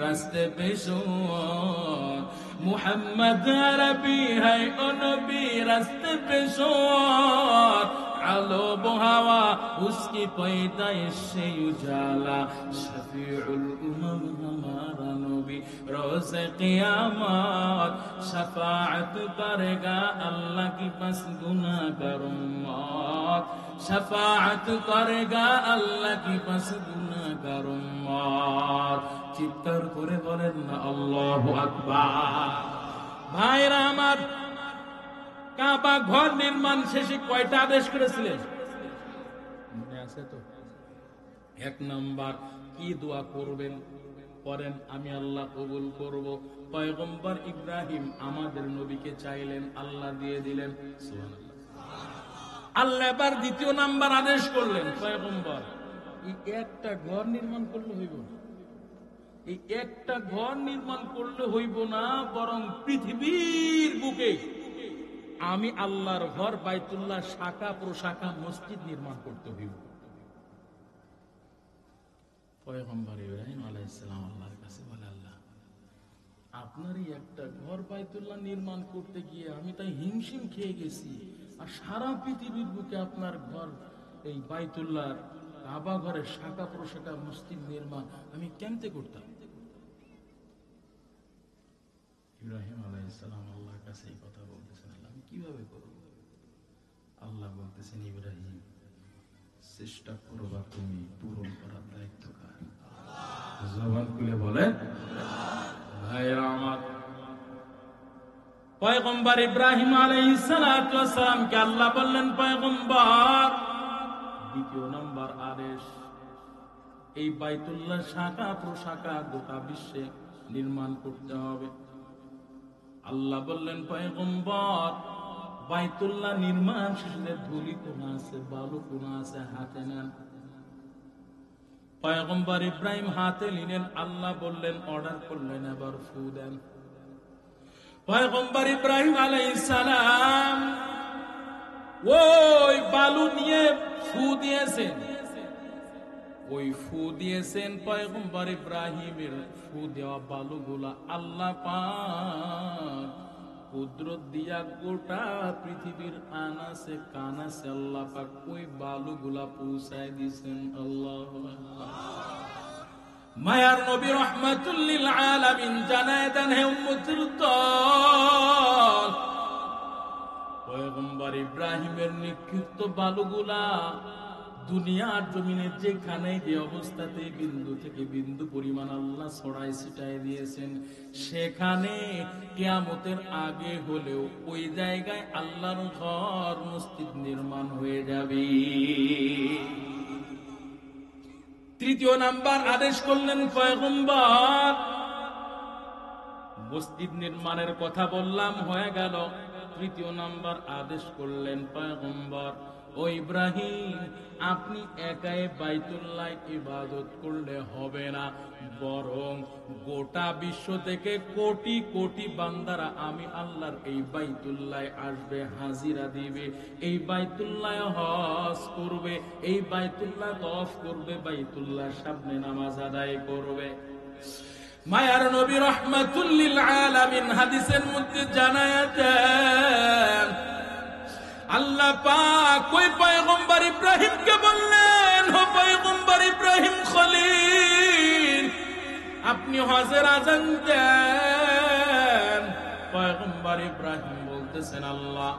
Speaker 1: रास्ते पेशोर, मुहम्मद अरबी है ओ नबी रास्ते पेशोर, आलो बहावा उसकी पैदाइश से उजाला, शफीउल उमम हमारा नबी रोज़े क़ियामत शफाअत करेगा अल्लाह की पास गुनाहगार उम्मत, शफाअत करेगा अल्लाह की पास गुनाहगार उम्मत। চিৎকার করে বলেন না আল্লাহু আকবার। ভাইরা আমার, কাবা ঘর নির্মাণ শেষে কয়টা আদেশ করেছিলেন মনে আছে তো? এক নাম্বার কি দোয়া করবেন করেন, আমি আল্লাহ কবুল করব। পয়গম্বর ইব্রাহিম আমাদের নবীকে চাইলেন, আল্লাহ দিয়ে দিলেন। সুবহানাল্লাহ। আল্লাহ এবার দ্বিতীয় নাম্বার আদেশ করলেন, পয়গম্বর এই একটা ঘর নির্মাণ করলে হইব না, এই একটা ঘর নির্মাণ করলে হইব না, বরং পৃথিবীর বুকে আমি আল্লাহর ঘর বাইতুল্লাহ শাখা প্রশাখা মসজিদ নির্মাণ করতে হইব। পয়গম্বর ইব্রাহিম আলাইহিস সালাম আল্লাহর কাছে বলে, আল্লাহ আপনারই একটা ঘর বাইতুল্লাহ নির্মাণ করতে গিয়ে আমি তাই হিমশিম খেয়ে গেছি, আর সারা পৃথিবীর বুকে আপনার ঘর এই বাইতুল্লাহ কাবা ঘরের শাখা প্রশাখা মসজিদ নির্মাণ আমি কেমতে করতাম? ইব্রাহিম আলাইহিস সালাম আল্লাহর কাছে এই কথা বলতেছেন, আল্লাহ আমি কিভাবে করব? আল্লাহ বলতেছেন, ইব্রাহিম চেষ্টা করবা তুমি, পূরণ করার দায়িত্ব কার? জবান খুলে বলে ভাইরা আমার, পয়গম্বর ইব্রাহিম আলাইহিস সালাতু ওয়াস সালামকে আল্লাহ বললেন, পয়গম্বর দ্বিতীয় নাম্বার আদেশ, এই বাইতুল্লাহ শাখা প্রশাখা গোটা বিশ্বে নির্মাণ করতে হবে। আল্লাহ বললেন, পয়গম্বর বাইতুল্লাহ নির্মাণ শেষে ধুলি কোনা আছে, বালু কোনা আছে, হাতে নেন। পয়গম্বর ইব্রাহিম হাতে নিলেন। আল্লাহ বললেন, অর্ডার করলেন, এবার ফু দেন। পয়গম্বর ইব্রাহিম আলাইহিস সালাম ওই বালু নিয়ে ফু দিয়েছেন। ওই ফু দিয়েছেন পয়গম্বর ইব্রাহিমের ফু দেওয়া বালুগুলা আল্লাহ পাক কুদরত দিয়া গোটা পৃথিবীর আনাসে কানাসে আল্লাহ পাক ওই বালুগুলা পৌঁছায় দিয়েছেন। আল্লাহু আকবার। মায়ার নবী রাহমাতুল লিল আলামিন জানায় দেন, হে উম্মতের দল, পয়গম্বর ইব্রাহিমের নিক্ষিপ্ত বালুগুলা দুনিয়ার জমিনে যেখানে যে অবস্থাতে বিন্দু থেকে বিন্দু পরিমাণ আল্লাহ ছড়াই ছিটাই দিয়েছেন, সেখানে কিয়ামতের আগে হলেও ওই জায়গায় আল্লাহর ঘর মসজিদ নির্মাণ হয়ে যাবে। তৃতীয় নাম্বার আদেশ করলেন পয়গম্বর, মসজিদ নির্মাণের কথা বললাম হয়ে গেল। তৃতীয় নাম্বার আদেশ করলেন পয়গম্বর, ও ইব্রাহিম, আপনি একাই বাইতুল্লাহ ইবাদত করলে হবে না, বরং গোটা বিশ্ব থেকে কোটি কোটি বান্দারা আমি আল্লাহর এই বাইতুল্লাহ আসবে, হাজিরা দিবে, এই বাইতুল্লাহ হজ করবে, এই বাইতুল্লাহ তওয়াফ করবে, বাইতুল্লাহর সামনে নামাজ আদায় করবে। মায়ার নবী রাহমাতুল লিল আলামিন হাদিসের মধ্যে জানায়া দেন, আল্লাহ পাক ওই পয়গম্বর ইব্রাহিমকে বললেন, ও পয়গম্বর ইব্রাহিম খলিল, আপনি হজের আযান দেন। পয়গম্বর ইব্রাহিম বলতেছেন, আল্লাহ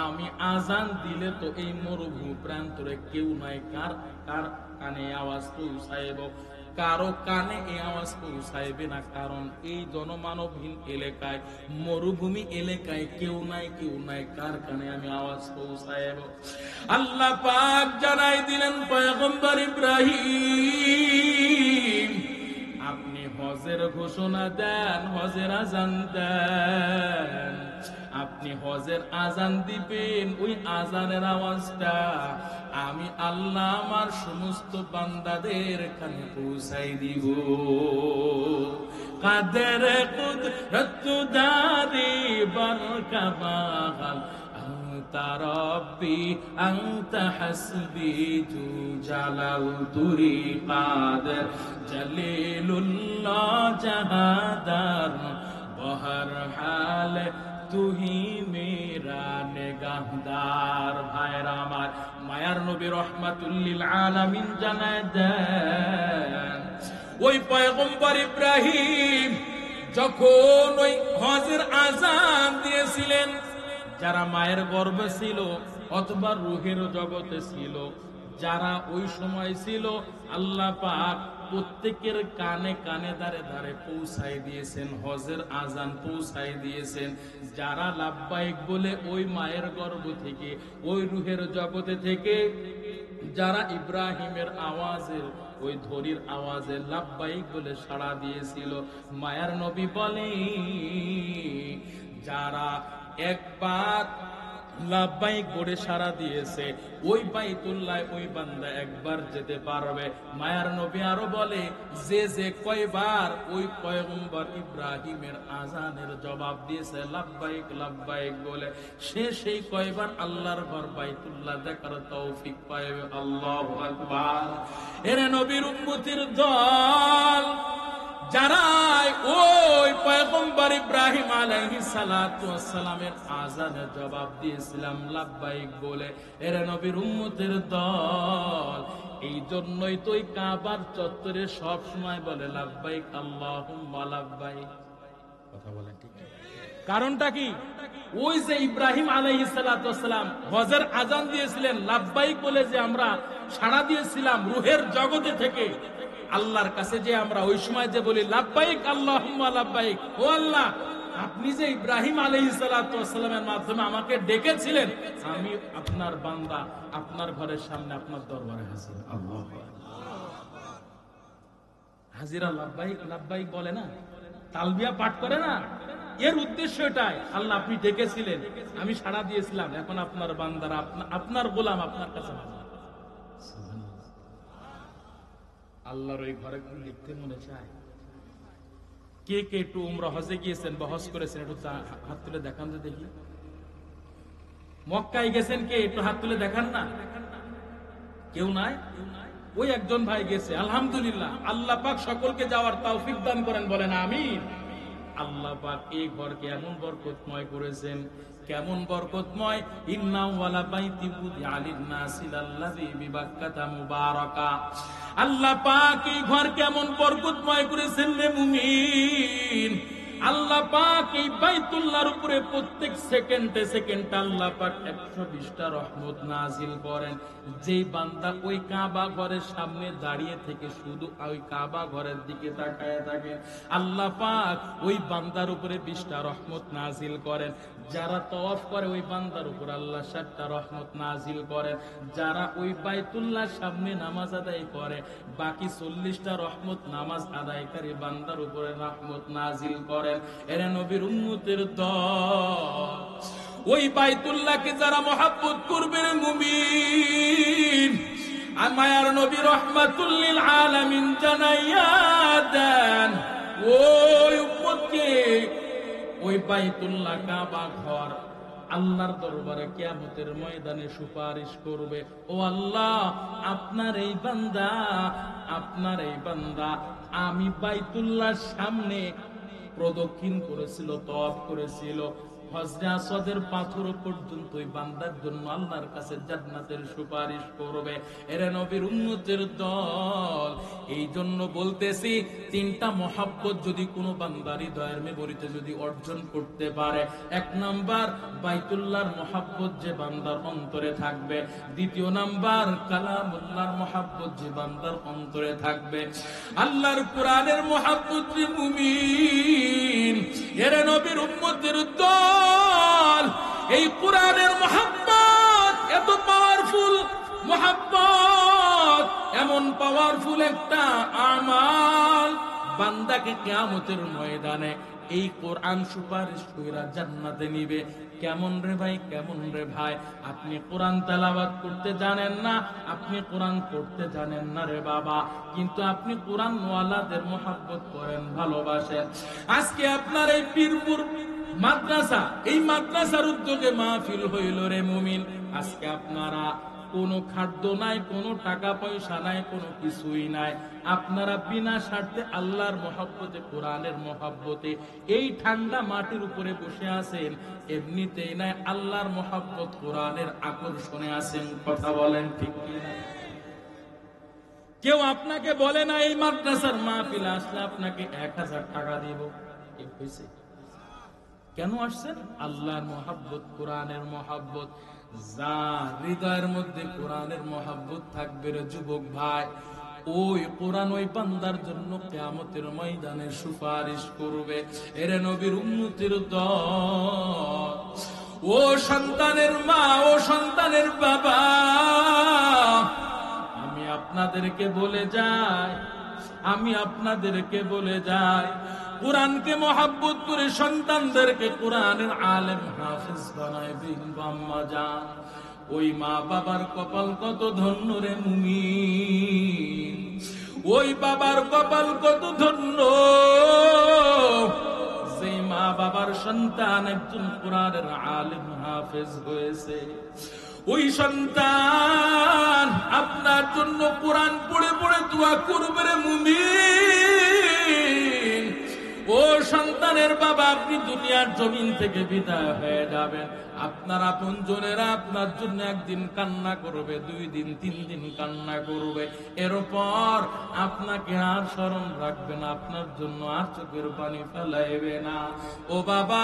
Speaker 1: আমি আযান দিলে তো এই মরুভূমি প্রান্তরে কেউ নাই, কার কার কানে আওয়াজ পৌঁছাইব? কারো কানে এই আওয়াজ পৌঁছাইবে না, কারণ এই জনমানবহীন এলাকায়, মরুভূমি এলাকায় কেউ নাই, কেউ নাই, কার কানে আমি আওয়াজ পৌঁছাইব? আল্লাহ পাক জানাই দিলেন, পয়গম্বর ইব্রাহিম আপনি হজের ঘোষণা দেন, হজের আযান দেন। আপনি হজের আযান দিবেন, ওই আযানের আওয়াজটা আমি আল্লাহ আমার সমস্ত বান্দাদের কানে পৌঁছাই দিব। কাদের কুদরত দারি বরকাবাল আনতা রব্বি আনতা হাসবি জু জালাল তুরি কাদের জলিলুল্লাহ জাহাদার বহর হাল তুহি মেরা নেগাহদার। ভাইরা আমার, মায়ার নবী রাহমাতুল লিল আলামিন জানায় দেন, ওই পয়গম্বর ইব্রাহিম যখন ওই হজের আযান দিয়েছিলেন, যারা মায়ের গর্ভে ছিল অথবা রূহের জগতে ছিল, যারা ওই সময় ছিল, আল্লাহ পাক প্রত্যেকের কানে কানে দাঁড়ে দাঁড়ে পৌঁছাই দিয়েছেন, হজের আযান পৌঁছাই দিয়েছেন। যারা লাব্বাইক বলে ওই মায়ের গর্ভ থেকে, ওই রূহের জগতে থেকে যারা ইব্রাহিমের আওয়াজের, ওই ধ্বনির আওয়াজে লাব্বাইক বলে সাড়া দিয়েছিল, মায়ার নবী বলে, যারা একবার লাব্বাইক বলে সাড়া দিয়েছে, ওই বাইতুল্লাহ ওই বান্দা একবার যেতে পারবে। মায়ার নবী আরো বলে, যে যে কয়বার ওই পয়গম্বর ইব্রাহিমের আযানের জবাব দিয়েছে লাব্বাইক লাব্বাইক বলে, সে সেই কয়বার আল্লাহর ঘর বাইতুল্লাহ দেখার তৌফিক পাবে। আল্লাহু আকবার। এরে নবীর উম্মতির দল, যারা ওই পয়গম্বর ইব্রাহিম আলাইহিস সালাতু ওয়াস সালামের আযানের জবাব দিয়েছিলাম লাব্বাইক বলে, এরা নবীর উম্মতের দল। এই জন্যই তো ওই কাবার চত্বরে সব সময় বলে লাব্বাইক আল্লাহুম্মা লাব্বাইক। কথা বলেন ঠিক? কারণটা কি? ওই যে ইব্রাহিম আলাইহিস সালাতু ওয়াস সালাম হজের আযান দিয়েছিলেন, লাব্বাইক বলে যে আমরা সাড়া দিয়েছিলাম রূহের জগতে থেকে আল্লাহর কাছে, যে আমরা ওই সময় যে বলি লাব্বাইক আল্লাহুম্মা লাব্বাইক, ও আল্লাহ আপনি যে ইব্রাহিম আলাইহিস সালাতু ওয়াস সালামের মাধ্যমে আমাকে ডেকেছিলেন, আমি আপনার বান্দা, আপনার ঘরের সামনে আপনার দরবারে হাজির। আল্লাহু আকবার। হাজিরা লাব্বাইক লাব্বাইক বলে না, তালবিয়া পাঠ করে না, এর উদ্দেশ্য এটাই, আল্লাহ আপনি ডেকেছিলেন, আমি সাড়া দিয়েছিলাম, এখন আপনার বান্দারা, আপনার গোলাম আপনার কাছে হাজির। আল্লাহর ওই ঘরে দেখতে মনে চায়। কে কে একটু উমরা হজে গিয়েছেন বা হজ করেছেন, একটু হাত তুলে দেখান তো দেখি। মক্কায় গেছেন কে, একটু হাত তুলে দেখান না। কেউ নাই? ওই একজন ভাই গেছে, আলহামদুলিল্লাহ। আল্লাহ পাক সকলকে যাওয়ার তৌফিক দান করেন, বলেন আমিন। আল্লাহ পাক এই ঘরকে এমন বরকতময় করেছেন, কেমন বরকতময়, ইন্না ওয়ালা বাইতি বুদি আলিন নাসিলাল্লাযী বিবাক্কাতা মুবারাকা। আল্লাহ পাক এই ঘর কেমন বরকতময় করেছেন রে মুমিন। আল্লাহ পাক এই বাইতুল্লাহর উপরে প্রত্যেক সেকেন্ডে সেকেন্ডে আল্লাহ পাক 120টা রহমত নাজিল করেন। যেই বান্দা ওই কাবা ঘরের সামনে দাঁড়িয়ে থেকে শুধু ওই কাবা ঘরের দিকে তাকায় থাকে, আল্লাহ পাক ওই বান্দার উপরে 20টা রহমত নাজিল করেন। যারা তওয়াফ করে ওই বান্দার উপর আল্লাহ 7টা রহমত নাজিল করেন। যারা ওই বাইতুল্লাহর সামনে নামাজ আদায় করে, বাকি 40টা রহমত নামাজ আদায়কারী বান্দার উপরে রহমত নাজিল করেন। এরা নবীর উম্মতের দল। ওই বাইতুল্লাহকে যারা মহব্বত করবে রে মুমিন, মায়ার নবী রহমাতুল লিল আলামিন জানাইয়া দেন ওই উম্মতকে ওই বাইতুল্লাহ কাবা ঘর আল্লাহর দরবারে কিয়ামতের ময়দানে সুপারিশ করবে, ও আল্লাহ আপনার এই বান্দা আমি বাইতুল্লাহর সামনে প্রদক্ষিণ করেছিল, তওয়াফ করেছিল, হজরে আসওয়াদের পাথর পর্যন্ত ওই বান্দার জন্য আল্লাহর কাছে জান্নাতের সুপারিশ করবে। এরে নবীর উম্মতের দল, এই জন্য বলতেছি তিনটা মহব্বত যদি কোনো বান্দার হৃদয়ের মেমরিতে যদি অর্জন করতে পারে, এক নাম্বার বাইতুল্লাহর মহব্বত যে বান্দার অন্তরে থাকবে, দ্বিতীয় নাম্বার কালামুল্লাহর মহব্বত যে বান্দার অন্তরে থাকবে, আল্লাহর কোরআনের মহব্বত রে মুমিন। এরে নবীর উম্মতের দল, এই কোরআনের মহব্বত এত পাওয়ারফুল মহব্বত, এমন পাওয়ারফুল একটা আমাল, বান্দাকে কিয়ামতের ময়দানে এই কোরআন সুপারিশ কইরা জান্নাতে নিবে। কেমন রে ভাই, কেমন রে ভাই, আপনি কোরআন তেলাওয়াত করতে জানেন না, আপনি কোরআন পড়তে জানেন না রে বাবা, কিন্তু আপনি কোরআন ওয়ালাদের মহব্বত করেন, ভালোবাসেন। আজকে আপনার এই পীরপুর মাদ্রাসা, এই মাদ্রাসার উদ্যোগে মাহফিল হইল রে মুমিন। আজকে আপনারা কোনো খাদ্য নাই, কোনো টাকা পয়সা নাই, কোনো কিছুই নাই, আপনারা বিনা স্বার্থে আল্লাহর মহব্বতে, কোরআনের মহব্বতে এই ঠান্ডা মাটির উপরে বসে আছেন, এমনিতেই নাই, আল্লাহর মহব্বত কোরআনের আকর্ষণে আছেন। কথা বলেন ঠিক কিনা? কেউ আপনাকে বলে না এই মাদ্রাসার মাহফিল আসলে আপনাকে 1000 টাকা দিব, ঠিক হয়েছে? কেন আসছেন? আল্লাহর মহব্বত, কোরআনের মহব্বত। যার হৃদয়ের মধ্যে কোরআনের মহব্বত থাকবে রে যুবক ভাই, ওই কোরআন ওই বান্দার জন্য কিয়ামতের ময়দানে সুপারিশ করবে। এরে নবীর উম্মতের দল, ও সন্তানের মা, ও সন্তানের বাবা, আমি আপনাদেরকে বলে যাই, কোরআনকে মহব্বত করে সন্তানদেরকে কোরআনের আলেম হাফেজ বানায় দিন আম্মা জান। ওই মা বাবার কপাল কত ধন্য রে মুমিন, ওই বাবার কপাল কত ধন্য, যে মা বাবার সন্তান একজন কোরআনের আলেম হাফেজ হয়েছে। ওই সন্তান আপনার জন্য কোরআন পড়ে পড়ে দোয়া করবে রে মুমিন। ও সন্তানের বাবা, আপনি দুনিয়ার জমিন থেকে বিদায় হয়ে যাবেন, আপনার আপনজনেরা আপনার জন্য একদিন কান্না করবে, 2 দিন 3 দিন কান্না করবে, এরপর আপনাকে আর স্মরণ রাখবে না, আপনার জন্য আর চোখের পানি ফেলাইবে না। ও বাবা,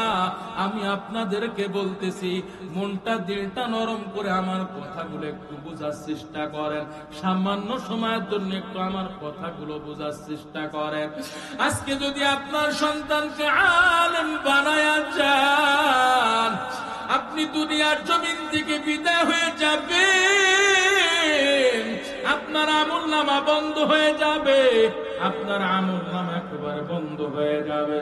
Speaker 1: আমি আপনাদেরকে বলতেছি, মনটা দিলটা নরম করে আমার কথাগুলো একটু বোঝার চেষ্টা করেন, সামান্য সময়ের জন্য একটু আমার কথাগুলো বোঝার চেষ্টা করেন। আজকে যদি আপনার সন্তানকে আলেম বানায়া যান, আপনি দুনিয়ার জমিন থেকে বিদায় হয়ে যাবেন, আপনার আমলনামা বন্ধ হয়ে যাবে, আপনার আমলনামা একেবারে বন্ধ হয়ে যাবে।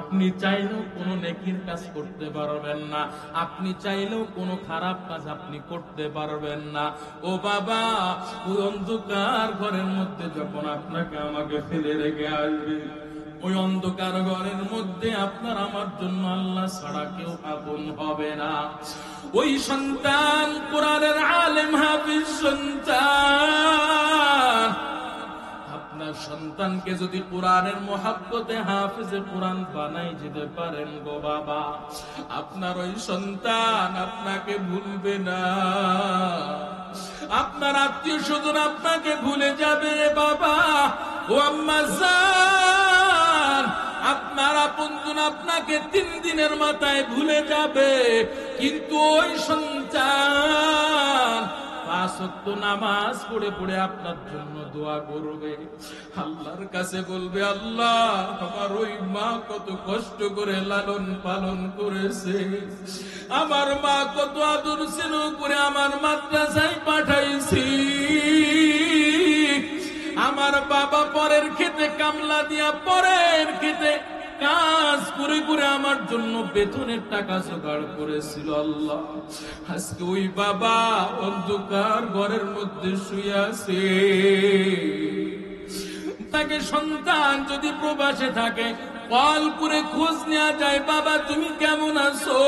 Speaker 1: আপনি চাইলেও কোনো নেকির কাজ করতে পারবেন না, আপনি চাইলেও কোনো খারাপ কাজ আপনি করতে পারবেন না। ও বাবা, ওই অন্ধকার ঘরের মধ্যে যখন আপনাকে আমাকে ফেলে রেখে আসবে, ওই অন্ধকার ঘরের মধ্যে আপনার আমার জন্য আল্লাহ ছাড়া কেউ আপন হবে না। ওই সন্তান কোরআনের আলেম হাফেজ সন্তান, আপনার সন্তানকে যদি কোরআনের মহব্বতে হাফেজে কোরআন বানাই যেতে পারেন গো বাবা, আপনার ওই সন্তান আপনাকে ভুলবে না, আপনার আত্মীয় স্বজন আপনাকে ভুলে যাবে বাবা। ও আম্মা জান, আপনার আপনজন আপনাকে 3 দিনের মাথায় ভুলে যাবে, কিন্তু ওই সন্তান 5 ওয়াক্ত নামাজ পড়ে পড়ে আপনার জন্য দোয়া করবে, আল্লাহর কাছে বলবে, আল্লাহ আমার ওই মা কত কষ্ট করে লালন পালন করেছে, আমার মা কত আদর স্নেহ করে আমার মাদ্রাসায় পাঠাইছি, আমার বাবা পরের খেতে কামলা দিয়া পরের খেতে কাজ করে করে আমার জন্য বেতনের টাকা জোগাড় করেছিল আল্লাহ, আজকে ওই বাবা অন্ধকার ঘরের মধ্যে শুয়ে আছে। তাকে সন্তান যদি প্রবাসে থাকে কল করে খোঁজ নেওয়া যায়, বাবা তুমি কেমন আছো,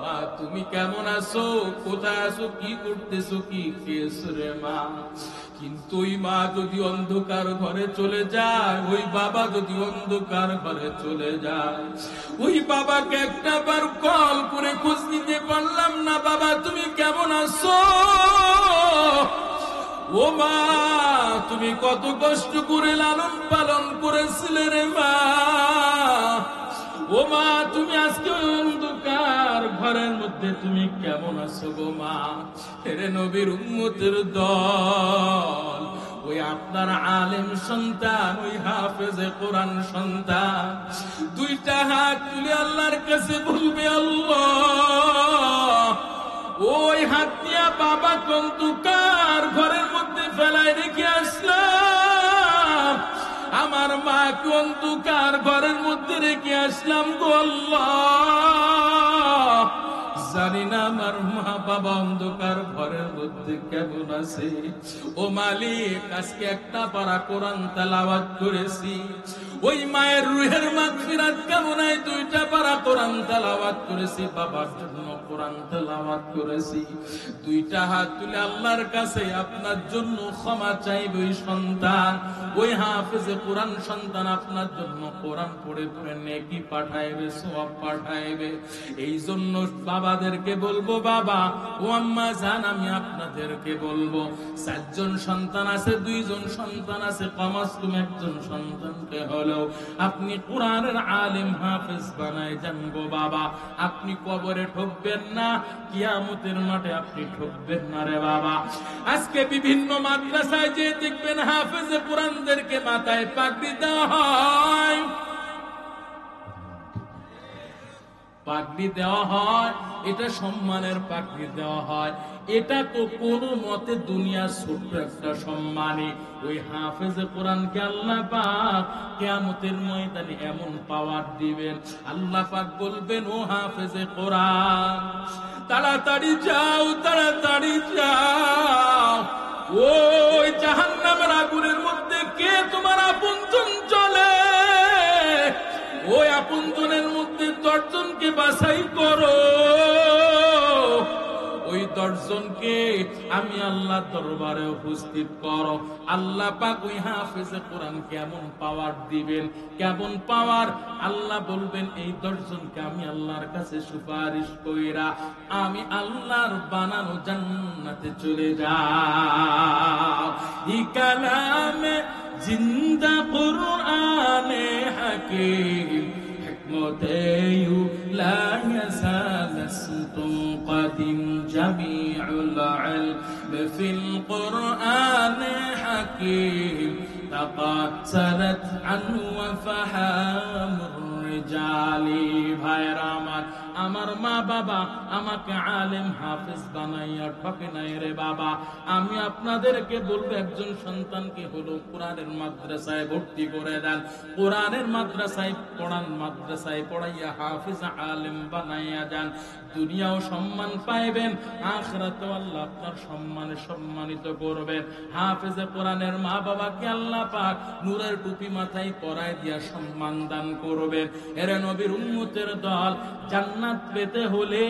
Speaker 1: মা তুমি কেমন আছো, কোথায় আছো, কি করতেছো, কি খেয়েছো রে মা। কিন্তু ওই মা যদি অন্ধকার ঘরে চলে যায়, ওই বাবা যদি অন্ধকার ঘরে চলে যায়, ওই বাবাকে একটা বার কল করে খোঁজ নিতে পারলাম না, বাবা তুমি কেমন আছো, ও মা তুমি কত কষ্ট করে লালন পালন করেছিলে রে মা, ও মা তুমি আজকে অন্ধকার ঘরের মধ্যে তুমি কেমন আছো গো মা। রে নবীর উম্মতের দল, ওই আপনার আলেম সন্তান, ওই হাফেজে কোরআন সন্তান দুইটা হাত তুলে আল্লাহর কাছে বলবে, আল্লাহ ওই হাত দিয়া বাবা অন্ধকার ঘরের মধ্যে ফেলায় রেখে আসলাম, আমার মাকে অন্ধকার ঘরের মধ্যে রেখে আসলাম গো আল্লাহ, জানি না আমার মা বাবা অন্ধকার ঘরের মধ্যে কেমন আছে। ও মালিক আজকে একটা পারা কোরআন তেলাওয়াত করেছি, ওই মায়ের রুহের মাগফিরাত কামনায় দুইটা পারা কোরআন তেলাওয়াত করেছি, বাবার জন্য কোরআন তেলাওয়াত করেছি। দুইটা হাত তুলে আল্লাহর কাছে আপনার জন্য ক্ষমা চাইবে ওই সন্তান, ওই হাফেজে কোরআন সন্তান আপনার জন্য কোরআন পড়ে পড়ে নেকি পাঠাইবে, সওয়াব পাঠাইবে। এই জন্য বাবাদেরকে বলবো, বাবা ও আম্মা জান আমি আপনাদেরকে বলবো, 4 জন সন্তান আছে, 2 জন সন্তান আছে, কমাস কম 1 জন সন্তানকে হলো আপনি কোরআনের আলেম হাফেজ বানায় জানবো বাবা। আপনি কবরে ঠকবেন না, কিয়ামতের মাঠে আপনি ঠকবেন না রে বাবা। আজকে বিভিন্ন মাদ্রাসায় যে দেখবেন হাফেজে কোরআনদেরকে মাথায় পাগড়ি দেওয়া হয়, পাগড়ি দেওয়া হয়, এটা সম্মানের পাগড়ি দেওয়া হয়, এটা তো কোনো মতে দুনিয়ার ছোট্ট একটা সম্মানে। ওই হাফেজে কোরআনকে আল্লাহ পাক কিয়ামতের ময়দানে এমন পাওয়ার দিবেন, আল্লাহ পাক বলবেন ও হাফেজে কোরআন তাড়াতাড়ি যাও, তাড়াতাড়ি যাও, ওই জাহান্নামের আগুনের মধ্যে কে তোমার আপনজন চলে, ওই আপনজনের মধ্যে 10 জনকে বাছাই করো, ওই 10 জনকে আমি আল্লাহ দরবারে উপস্থিত করো। আল্লাহ পাক ওই হাফেজে কোরআন কেমন পাওয়ার দিবেন, কেমন পাওয়ার, আল্লাহ বলবেন এই 10 জনকে আমি আল্লাহর কাছে সুপারিশ কইরা আমি আল্লাহর বানানো জান্নাতে চলে যাও। ই কালামে জিন্দা কুরআনে হাকিম হিকমতেয়ু লা ইয়াসালাসতু قديم جميع العلم في القرآن حكيم تقاصرت عنه وفهام الرجال ভাইরা আমার মা বাবা আমাকে আলেম হাফেজ বানাইয়া ঠকে নাই রে বাবা। আমি আপনাদেরকে বলবো একজন সন্তানকে হলো কোরআনের মাদ্রাসায় ভর্তি করে দেন, কোরআনের মাদ্রাসায় পড়ান, মাদ্রাসায় পড়াইয়া হাফেজ আলেম বানাইয়া যান, দুনিয়াও সম্মান পাইবেন, আখিরাতেও আল্লাহ আপনার সম্মানে সম্মানিত করবেন। হাফেজে কোরআনের মা বাবাকে আল্লাহ পাক নূরের টুপি মাথায় পরায় দিয়া সম্মান দান করবেন। এরে নবীর উম্মতের দল, জান্নাত পেতে হলে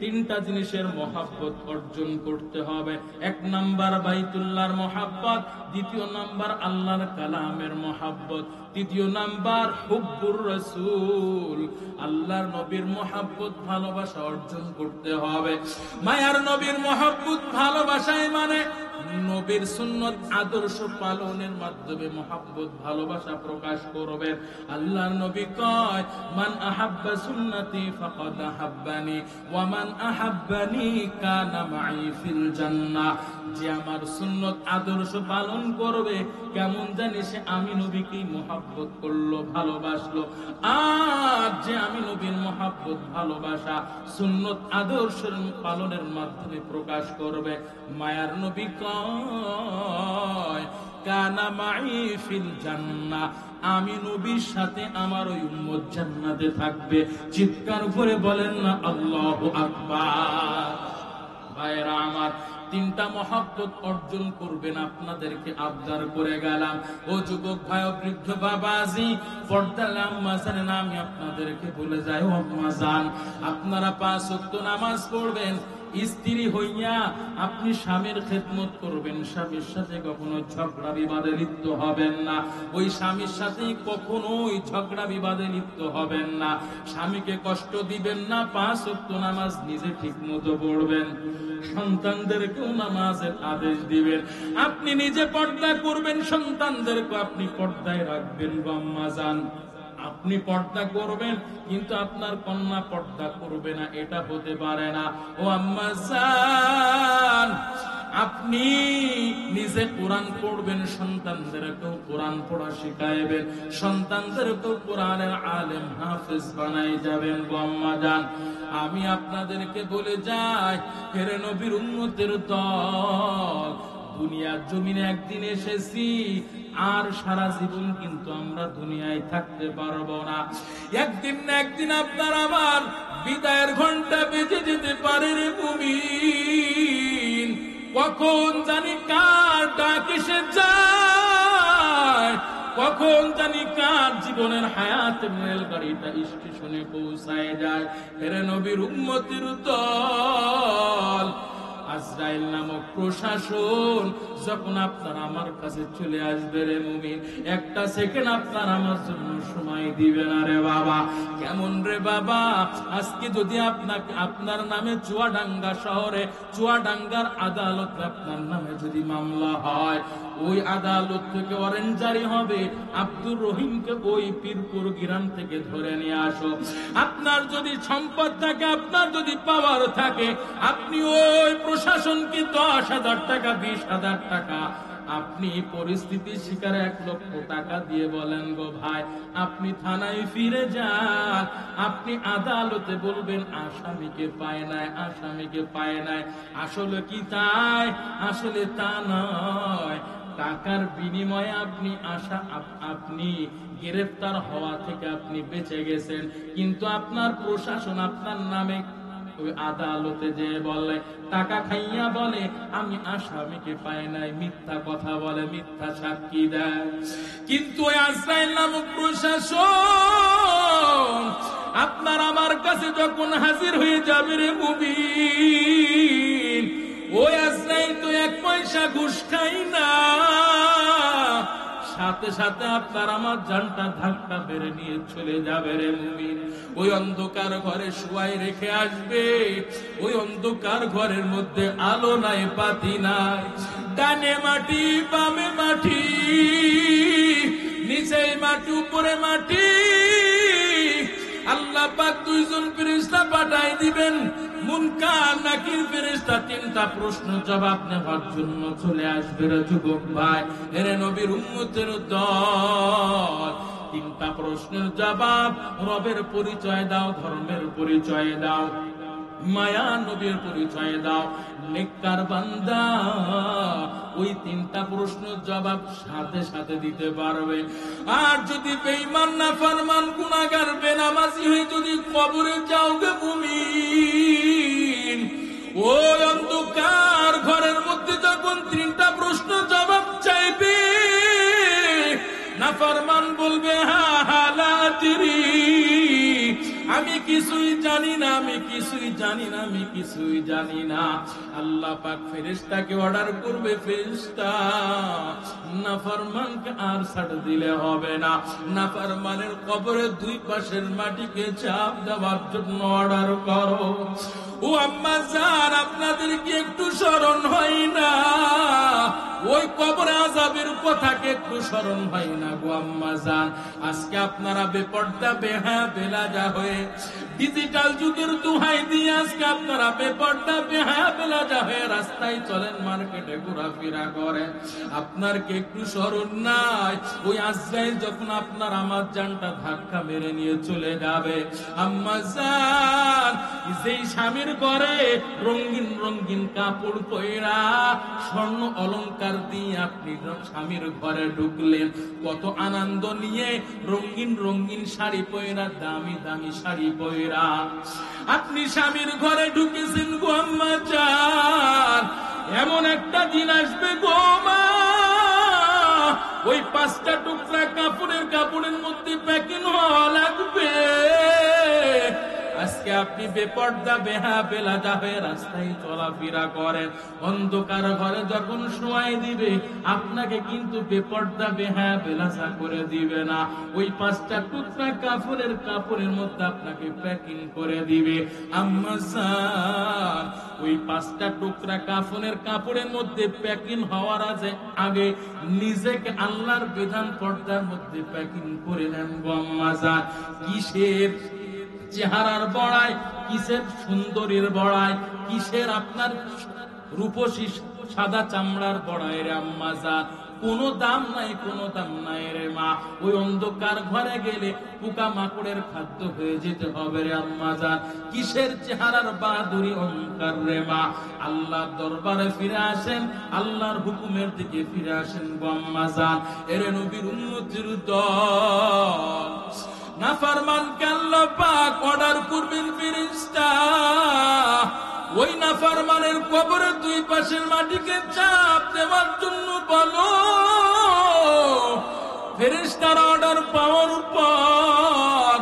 Speaker 1: 3টা জিনিসের মহাব্বত অর্জন করতে হবে। 1 নাম্বার বাইতুল্লাহর মহাব্বত, 2য় নাম্বার আল্লাহর কালামের মহাব্বত, 3য় নাম্বার হুব্বুর রাসূল, আল্লাহর নবীর মহাব্বত ভালোবাসা অর্জন করতে হবে। মায়ার নবীর মহাব্বত ভালোবাসায় মানে নবীর সুন্নত আদর্শ পালনের মাধ্যমে মহাব্বত ভালোবাসা প্রকাশ করবেন। আল্লাহর নবী কয় মান আহাব্বা সুন্নতি ফাকাদ আহাব্বানি ওয়া মান আহাব্বানি কানা মাই ফিল জান্নাহ। যে আমার সুন্নত আদর্শ পালন করবে কেমন জানি সে আমি নবীকেই মহাব্বত করলো, ভালোবাসলো। আর যে আমি নবীর মহাব্বত ভালোবাসা সুন্নত আদর্শের পালনের মাধ্যমে প্রকাশ করবে, মায়ার নবী কয় কানা মাই ফিল জান্নাহ, আমি নবীর সাথে আমার ওই উম্মত জান্নাতে থাকবে। চিৎকার করে বলেন না আল্লাহু আকবার। ভাইরা আমার, তিনটা মহব্বত অর্জন করবেন, আপনাদেরকে আবদার করে গেলাম। ও যুবক ভাই, বৃদ্ধ বাবাজি, পর্দার আম্মা জানেন, আমি আপনাদেরকে বলে যাই, ও আম্মা জান, আপনারা 5 ওয়াক্ত নামাজ পড়বেন। স্ত্রী হইয়া আপনি স্বামীর খেদমত করবেন, স্বামীর সাথে কখনো ঝগড়া বিবাদে লিপ্ত হবেন না। ওই স্বামীর সাথে কখনোই ঝগড়া বিবাদে লিপ্ত হবেন না। স্বামীকে কষ্ট দিবেন না। 5 ওয়াক্ত নামাজ নিজে ঠিক মতো পড়বেন, সন্তানদেরকেও নামাজের আদেশ দিবেন। আপনি নিজে পর্দা করবেন, সন্তানদেরকে আপনি পর্দায় রাখবেন। আম্মা জান, আপনি পর্দা করবেন কিন্তু আপনার কন্যা পর্দা করবে না, এটা হতে পারে না। ও আম্মা জান, আপনি নিজে কোরআন পড়বেন, সন্তানদেরকেও কোরআন পড়া শিখাইবেন, সন্তানদেরকেও কোরআনের আলেম হাফেজ বানাই যাবেন। গো আম্মা জান, আমি আপনাদেরকে বলে যাই, হেরে নবীর উম্মতের দল, দুনিয়ার জমিনে একদিন এসেছি, আর সারা জীবন কিন্তু আমরা দুনিয়ায় থাকতে পারবো না। একদিন না একদিন আপনার আমার বিদায়ের ঘন্টা বেজে যেতে পারে রে মুমিন। কখন জানি কার ডাক এসে যায়, কখন জানি কার জীবনের হায়াতের রেলগাড়িটা স্টেশনে পৌঁছায় যায়। হেরে নবীর উম্মতের দল, আজরাইল নামক প্রশাসন যখন আপনার আমার কাছে চলে আসবে রে মুমিন, একটা সেকেন্ড আপনার আমার জন্য সময় দিবে না রে বাবা। কেমন রে বাবা, আজকে যদি আপনাকে আপনার নামে চুয়াডাঙ্গা শহরে, চুয়াডাঙ্গার আদালতে আপনার নামে যদি মামলা হয়, ওই আদালত থেকে ওয়ারেন্ট জারি হবে, আব্দুর রহিমকে ওই পীরপুর গ্রাম থেকে ধরে নিয়ে আসো। আপনার যদি সম্পদ থাকে, আপনার যদি পাওয়ার থাকে, আপনি ওই প্রশাসনকে 10,000 টাকা, 20,000 টাকা, আপনি পরিস্থিতির শিকারে 1 লক্ষ টাকা দিয়ে বলেন, গো ভাই আপনি থানায় ফিরে যান, আপনি আদালতে বলবেন আসামিকে পায় নাই, আসামিকে পায় নাই। আসলে কি তাই? আসলে তা নয়। টাকার বিনিময়ে আপনি গ্রেফতার হওয়া থেকে আপনি বেঁচে গেছেন, কিন্তু আপনার প্রশাসন আপনার নামে ওই আদালতে যে বলে, টাকা খাইয়া বলে আমি আসামিকে পাই নাই, মিথ্যা কথা বলে, মিথ্যা সাক্ষী দেয়। কিন্তু ওই আজরাইল নামক প্রশাসন আপনার আমার কাছে যখন হাজির হয়ে যাবে রে মুমিন, ওই আজরাইল তো 1 পয়সা ঘুষ খাই না, সাথে সাথে আপনার আমার জানটা ধাক্কা বেড়ে নিয়ে চলে যাবে রে মুমিন। ওই অন্ধকার ঘরে শুয়াই রেখে আসবে, ওই অন্ধকার ঘরের মধ্যে আলো নাই, বাতি নাই, ডানে মাটি বামে মাটি, নিচে মাটি উপরে মাটি। আল্লাহ পাক 2 জন ফেরেশতা পাঠাই দিবেন, মুনকার নাকির ফেরেশতা 3টা প্রশ্ন জবাব নেওয়ার জন্য চলে আসবে রে যুবক ভাই, এরে নবীর উম্মতের দল। 3টা প্রশ্নের জবাব, রবের পরিচয় দাও, ধর্মের পরিচয় দাও, মায়া নবীর পরিচয় দাও, নেককার বান্দা। ওই 3টা প্রশ্নের জবাব সাথে সাথে দিতে পারবে। আর যদি বেঈমান নাফরমান গুনাহগার বেনামাজি হয়ে যদি কবরে যাও গে মুমিন, ওই অন্ধকার ঘরের মধ্যে যখন 3টা প্রশ্ন জবাব চাইবে, নাফরমান বলবে হা হালাতিরি, আমি কিছুই জানি না, আমি কিছুই জানি না, আমি কিছুই জানি না। আল্লাহ পাক ফেরেশতাকে অর্ডার করবে, ফেরেশতা নাফরমানকে আর ছাড় দিলে হবে না, নাফরমানের কবরে 2 পাশের মাটিকে চাপ দেওয়ার জন্য অর্ডার করো। ও আম্মা জান, আপনাদের কি একটু স্মরণ হয় না? ওই কবরে আযাবের কথাকে একটু স্মরণ হয় না গো আম্মা জান? আজকে আপনারা বেপর্দা বেহায়া বেলাজা হয়ে, ডিজিটাল যুগের দোহাই দিয়ে আজকে আপনারা বেপর্দা বেহায়া বেলাজা হয়ে রাস্তায় চলেন, মার্কেটে ঘোরাফেরা করেন, আপনার কি একটু স্মরণ নাই ওই আজরাইল যখন আপনার আমার জানটা ধাক্কা মেরে নিয়ে চলে যাবে, আম্মা জান যেই স্বামীর ঘরে রঙিন রঙিন কাপড় পয়রা স্বর্ণ অলংকার দিয়ে আপনি স্বামীর ঘরে ঢুকলেন, কত আনন্দ নিয়ে রঙিন রঙিন শাড়ি পয়রা, দামি দামি শাড়ি পয়রা আপনি স্বামীর ঘরে ঢুকেছেন গো আম্মা জান, এমন একটা দিন আসবে গো মা, ওই 5টা টুকরা কাপড়ের মধ্যে প্যাকিং হওয়া লাগবে। আজকে আপনি বেপর্দা বেহাবেলা হয়ে রাস্তায় চলাফেরা করেন, অন্ধকার ঘরে যখন শোয়াই দিবে আপনাকে কিন্তু বেপর্দা বেহাবেলা করে দিবে না, ওই 5টা টুকরা কাপড়ের মধ্যে আপনাকে প্যাকিং করে দিবে। আম্মা জান ওই 5টা টুকরা কাপড়ের মধ্যে প্যাকিং হওয়ার আগে নিজেকে আল্লাহর বিধান পর্দার মধ্যে প্যাকিং করে নেন গো আম্মা জান। কিসের চেহারার বড়াই, কিসের সুন্দরীর বড়াই, কিসের আপনার রূপসী সাদা চামড়ার বড়াই রে আম্মা জান, কোনো দাম নাই, কোনো দাম নাই রে মা। ওই অন্ধকার ঘরে গেলে পোকা মাকড়ের খাদ্য হয়ে যেতে হবে রে আম্মা জান। কিসের চেহারার বাহাদুরি অহংকার রে মা। আল্লাহর দরবারে ফিরে আসেন, আল্লাহর হুকুমের দিকে ফিরে আসেন গো আম্মা জান। এরে নবীর উম্মতির দল, নাফরমানকে আল্লাহ পাক অর্ডার করবেন ফেরেশতা, ওই নাফরমানের কবরের 2 পাশের মাটিকে চাপ দেওয়ার জন্য বলো। ফেরেশতারা অর্ডার পাওয়ার পর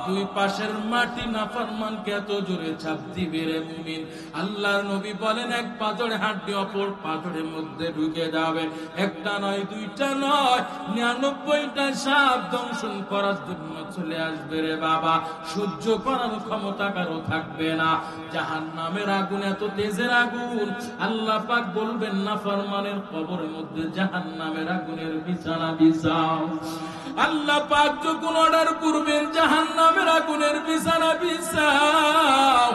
Speaker 1: 2 পাশের মাটি নাফরমানকে এত জোরে চাপ দিবে রে মুমিন, আল্লাহর নবী বলেন এক পাথরে হাঁটি অপর পাথরের মধ্যে ঢুকে যাবে। একটা নয়, 2টা নয়, 99টা সাপ দংশন করার জন্য চলে আসবে রে বাবা। সহ্য করার ক্ষমতা কারো থাকবে না। জাহান্নামের আগুন এত তেজের আগুন, আল্লাহ পাক বলবেন নাফরমানের কবরের মধ্যে জাহান্নামের আগুনের বিছানা বিছাও। আল্লাহ পাক যখন অর্ডার করবেন জাহান্নামের আগুনের বিছানা বিছাও,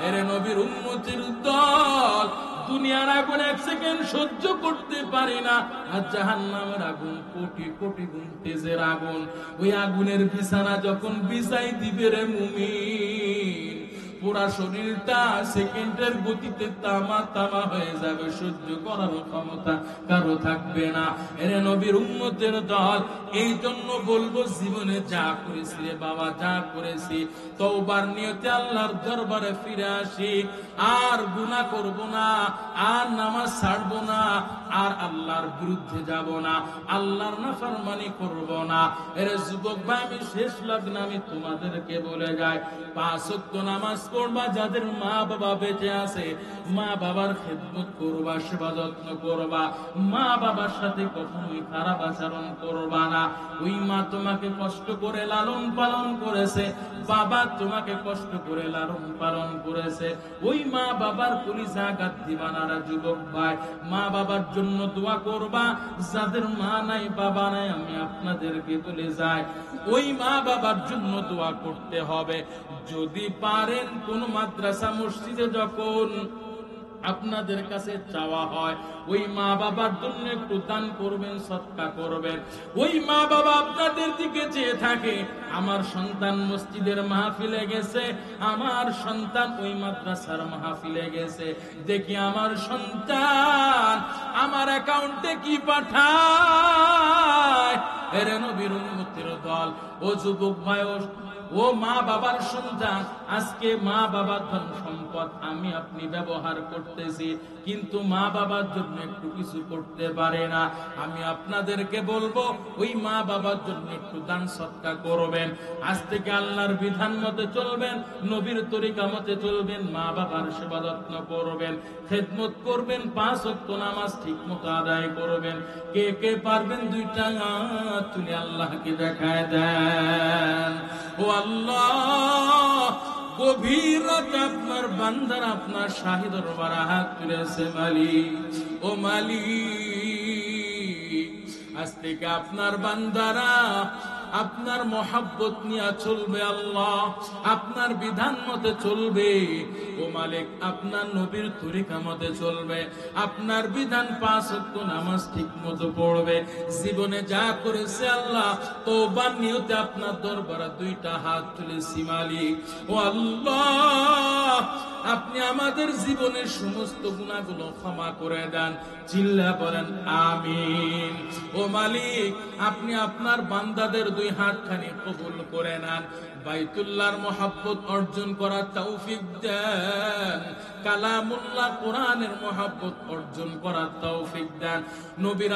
Speaker 1: এরে নবীর উম্মতের দল, দুনিয়ার আগুন 1 সেকেন্ড সহ্য করতে পারে না, আর জাহান্নামের আগুন কোটি কোটি গুণ তেজের আগুন। ওই আগুনের বিছানা যখন বিছাই দিবে রে মুমিন, পুরা শরীরটা সেকেন্ডের গতিতে তামা তামা হয়ে যাবে, সহ্য করার ক্ষমতা কারো থাকবে না। এরে নবীর উম্মতের দল, এই জন্য বলবো জীবনে যা করেছি রে বাবা, যা করেছি তওবার নিয়তে আল্লাহর দরবারে ফিরে আসি, আর গুনাহ করব না, আর নামাজ ছাড়ব না, আর আল্লাহর বিরুদ্ধে যাব না, আল্লাহর নাফরমানি করব না। এরে যুবক ভাই, আমি শেষ লগ্নে আমি তোমাদেরকে বলে যাই, 5 ওয়াক্ত নামাজ পড়বা, যাদের মা বাবা বেঁচে আছে মা বাবার খেদমত করবা, সেবা যত্ন করবা, মা বাবার সাথে কখনোই খারাপ আচরণ করবা না। ওই মা তোমাকে কষ্ট করে লালন পালন করেছে, বাবা তোমাকে কষ্ট করে লালন পালন করেছে, ওই মা বাবার কলিজা আঘাত দিবা না রে যুবক ভাই। মা বাবার জন্য দোয়া করবা, যাদের মা নাই বাবা নাই আমি আপনাদেরকে বলে যাই, ওই মা বাবার জন্য দোয়া করতে হবে। যদি পারেন কোন মাদ্রাসা মসজিদে যখন আপনাদের কাছে চাওয়া হয়, ওই মা বাবার জন্য একটু দান করবেন, সদকা করবেন। ওই মা বাবা আপনাদের দিকে চেয়ে থাকে, আমার সন্তান মসজিদের মাহফিলে গেছে, আমার সন্তান ওই মাদ্রাসার মাহফিলে গেছে, দেখি আমার সন্তান আমার অ্যাকাউন্টে কি পাঠায়। এরে নবীর উম্মতের দল, ও যুবক ভাই, ও মা বাবার সন্তান, আজকে মা বাবার ধন সম্পদ আমি আপনি ব্যবহার করতেছি, কিন্তু মা বাবার জন্য একটু কিছু করতে পারে না। আমি আপনাদেরকে বলবো, ওই মা বাবার জন্য একটু দান সদকা করবেন। আজ থেকে আল্লাহর বিধান মতে চলবেন, নবীর তরিকা মতে চলবেন, মা বাবার সেবা যত্ন করবেন, খেদমত করবেন, 5 ওয়াক্ত নামাজ ঠিক মতো আদায় করবেন। কে কে পারবেন 2টা হাত তুলে আল্লাহকে দেখায় দেন। ও আল্লাহ, গভীর রাতে আপনার বান্দারা আপনার শাহী দরবারে হাত তুলেছে মালিক, ও মালিক, আজ থেকে আপনার বান্দারা আপনার মহব্বত নিয়ে চলবে আল্লাহ, আপনার বিধান মতে চলবে ও মালিক, আপনার নবীর তরিকা মতে চলবে, আপনার বিধান 5 ওয়াক্ত নামাজ ঠিক মতো পড়বে। জীবনে যা করেছে আল্লাহ তওবার নিয়তে আপনার দরবারে 2টা হাত তুলেছি মালিক। ও আল্লাহ, আপনি আমাদের জীবনের সমস্ত গুনাহগুলো ক্ষমা করে দেন। চিল্লা বলেন আমিন। ও মালিক, আপনি আপনার বান্দাদের 2 হাতখানি কবুল করে নেন। বাইতুল্লাহর মহব্বত অর্জন করার তৌফিক দেন। কালামুল্লাহ কোরআনের মহব্বত অর্জন করার তৌফিক দেন। নবীর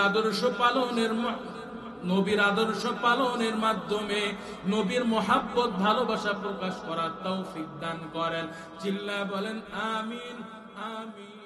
Speaker 1: আদর্শ পালনের মাধ্যমে নবীর মহব্বত ভালোবাসা প্রকাশ করার তৌফিক দান করেন। চিল্লা বলেন আমিন আমিন।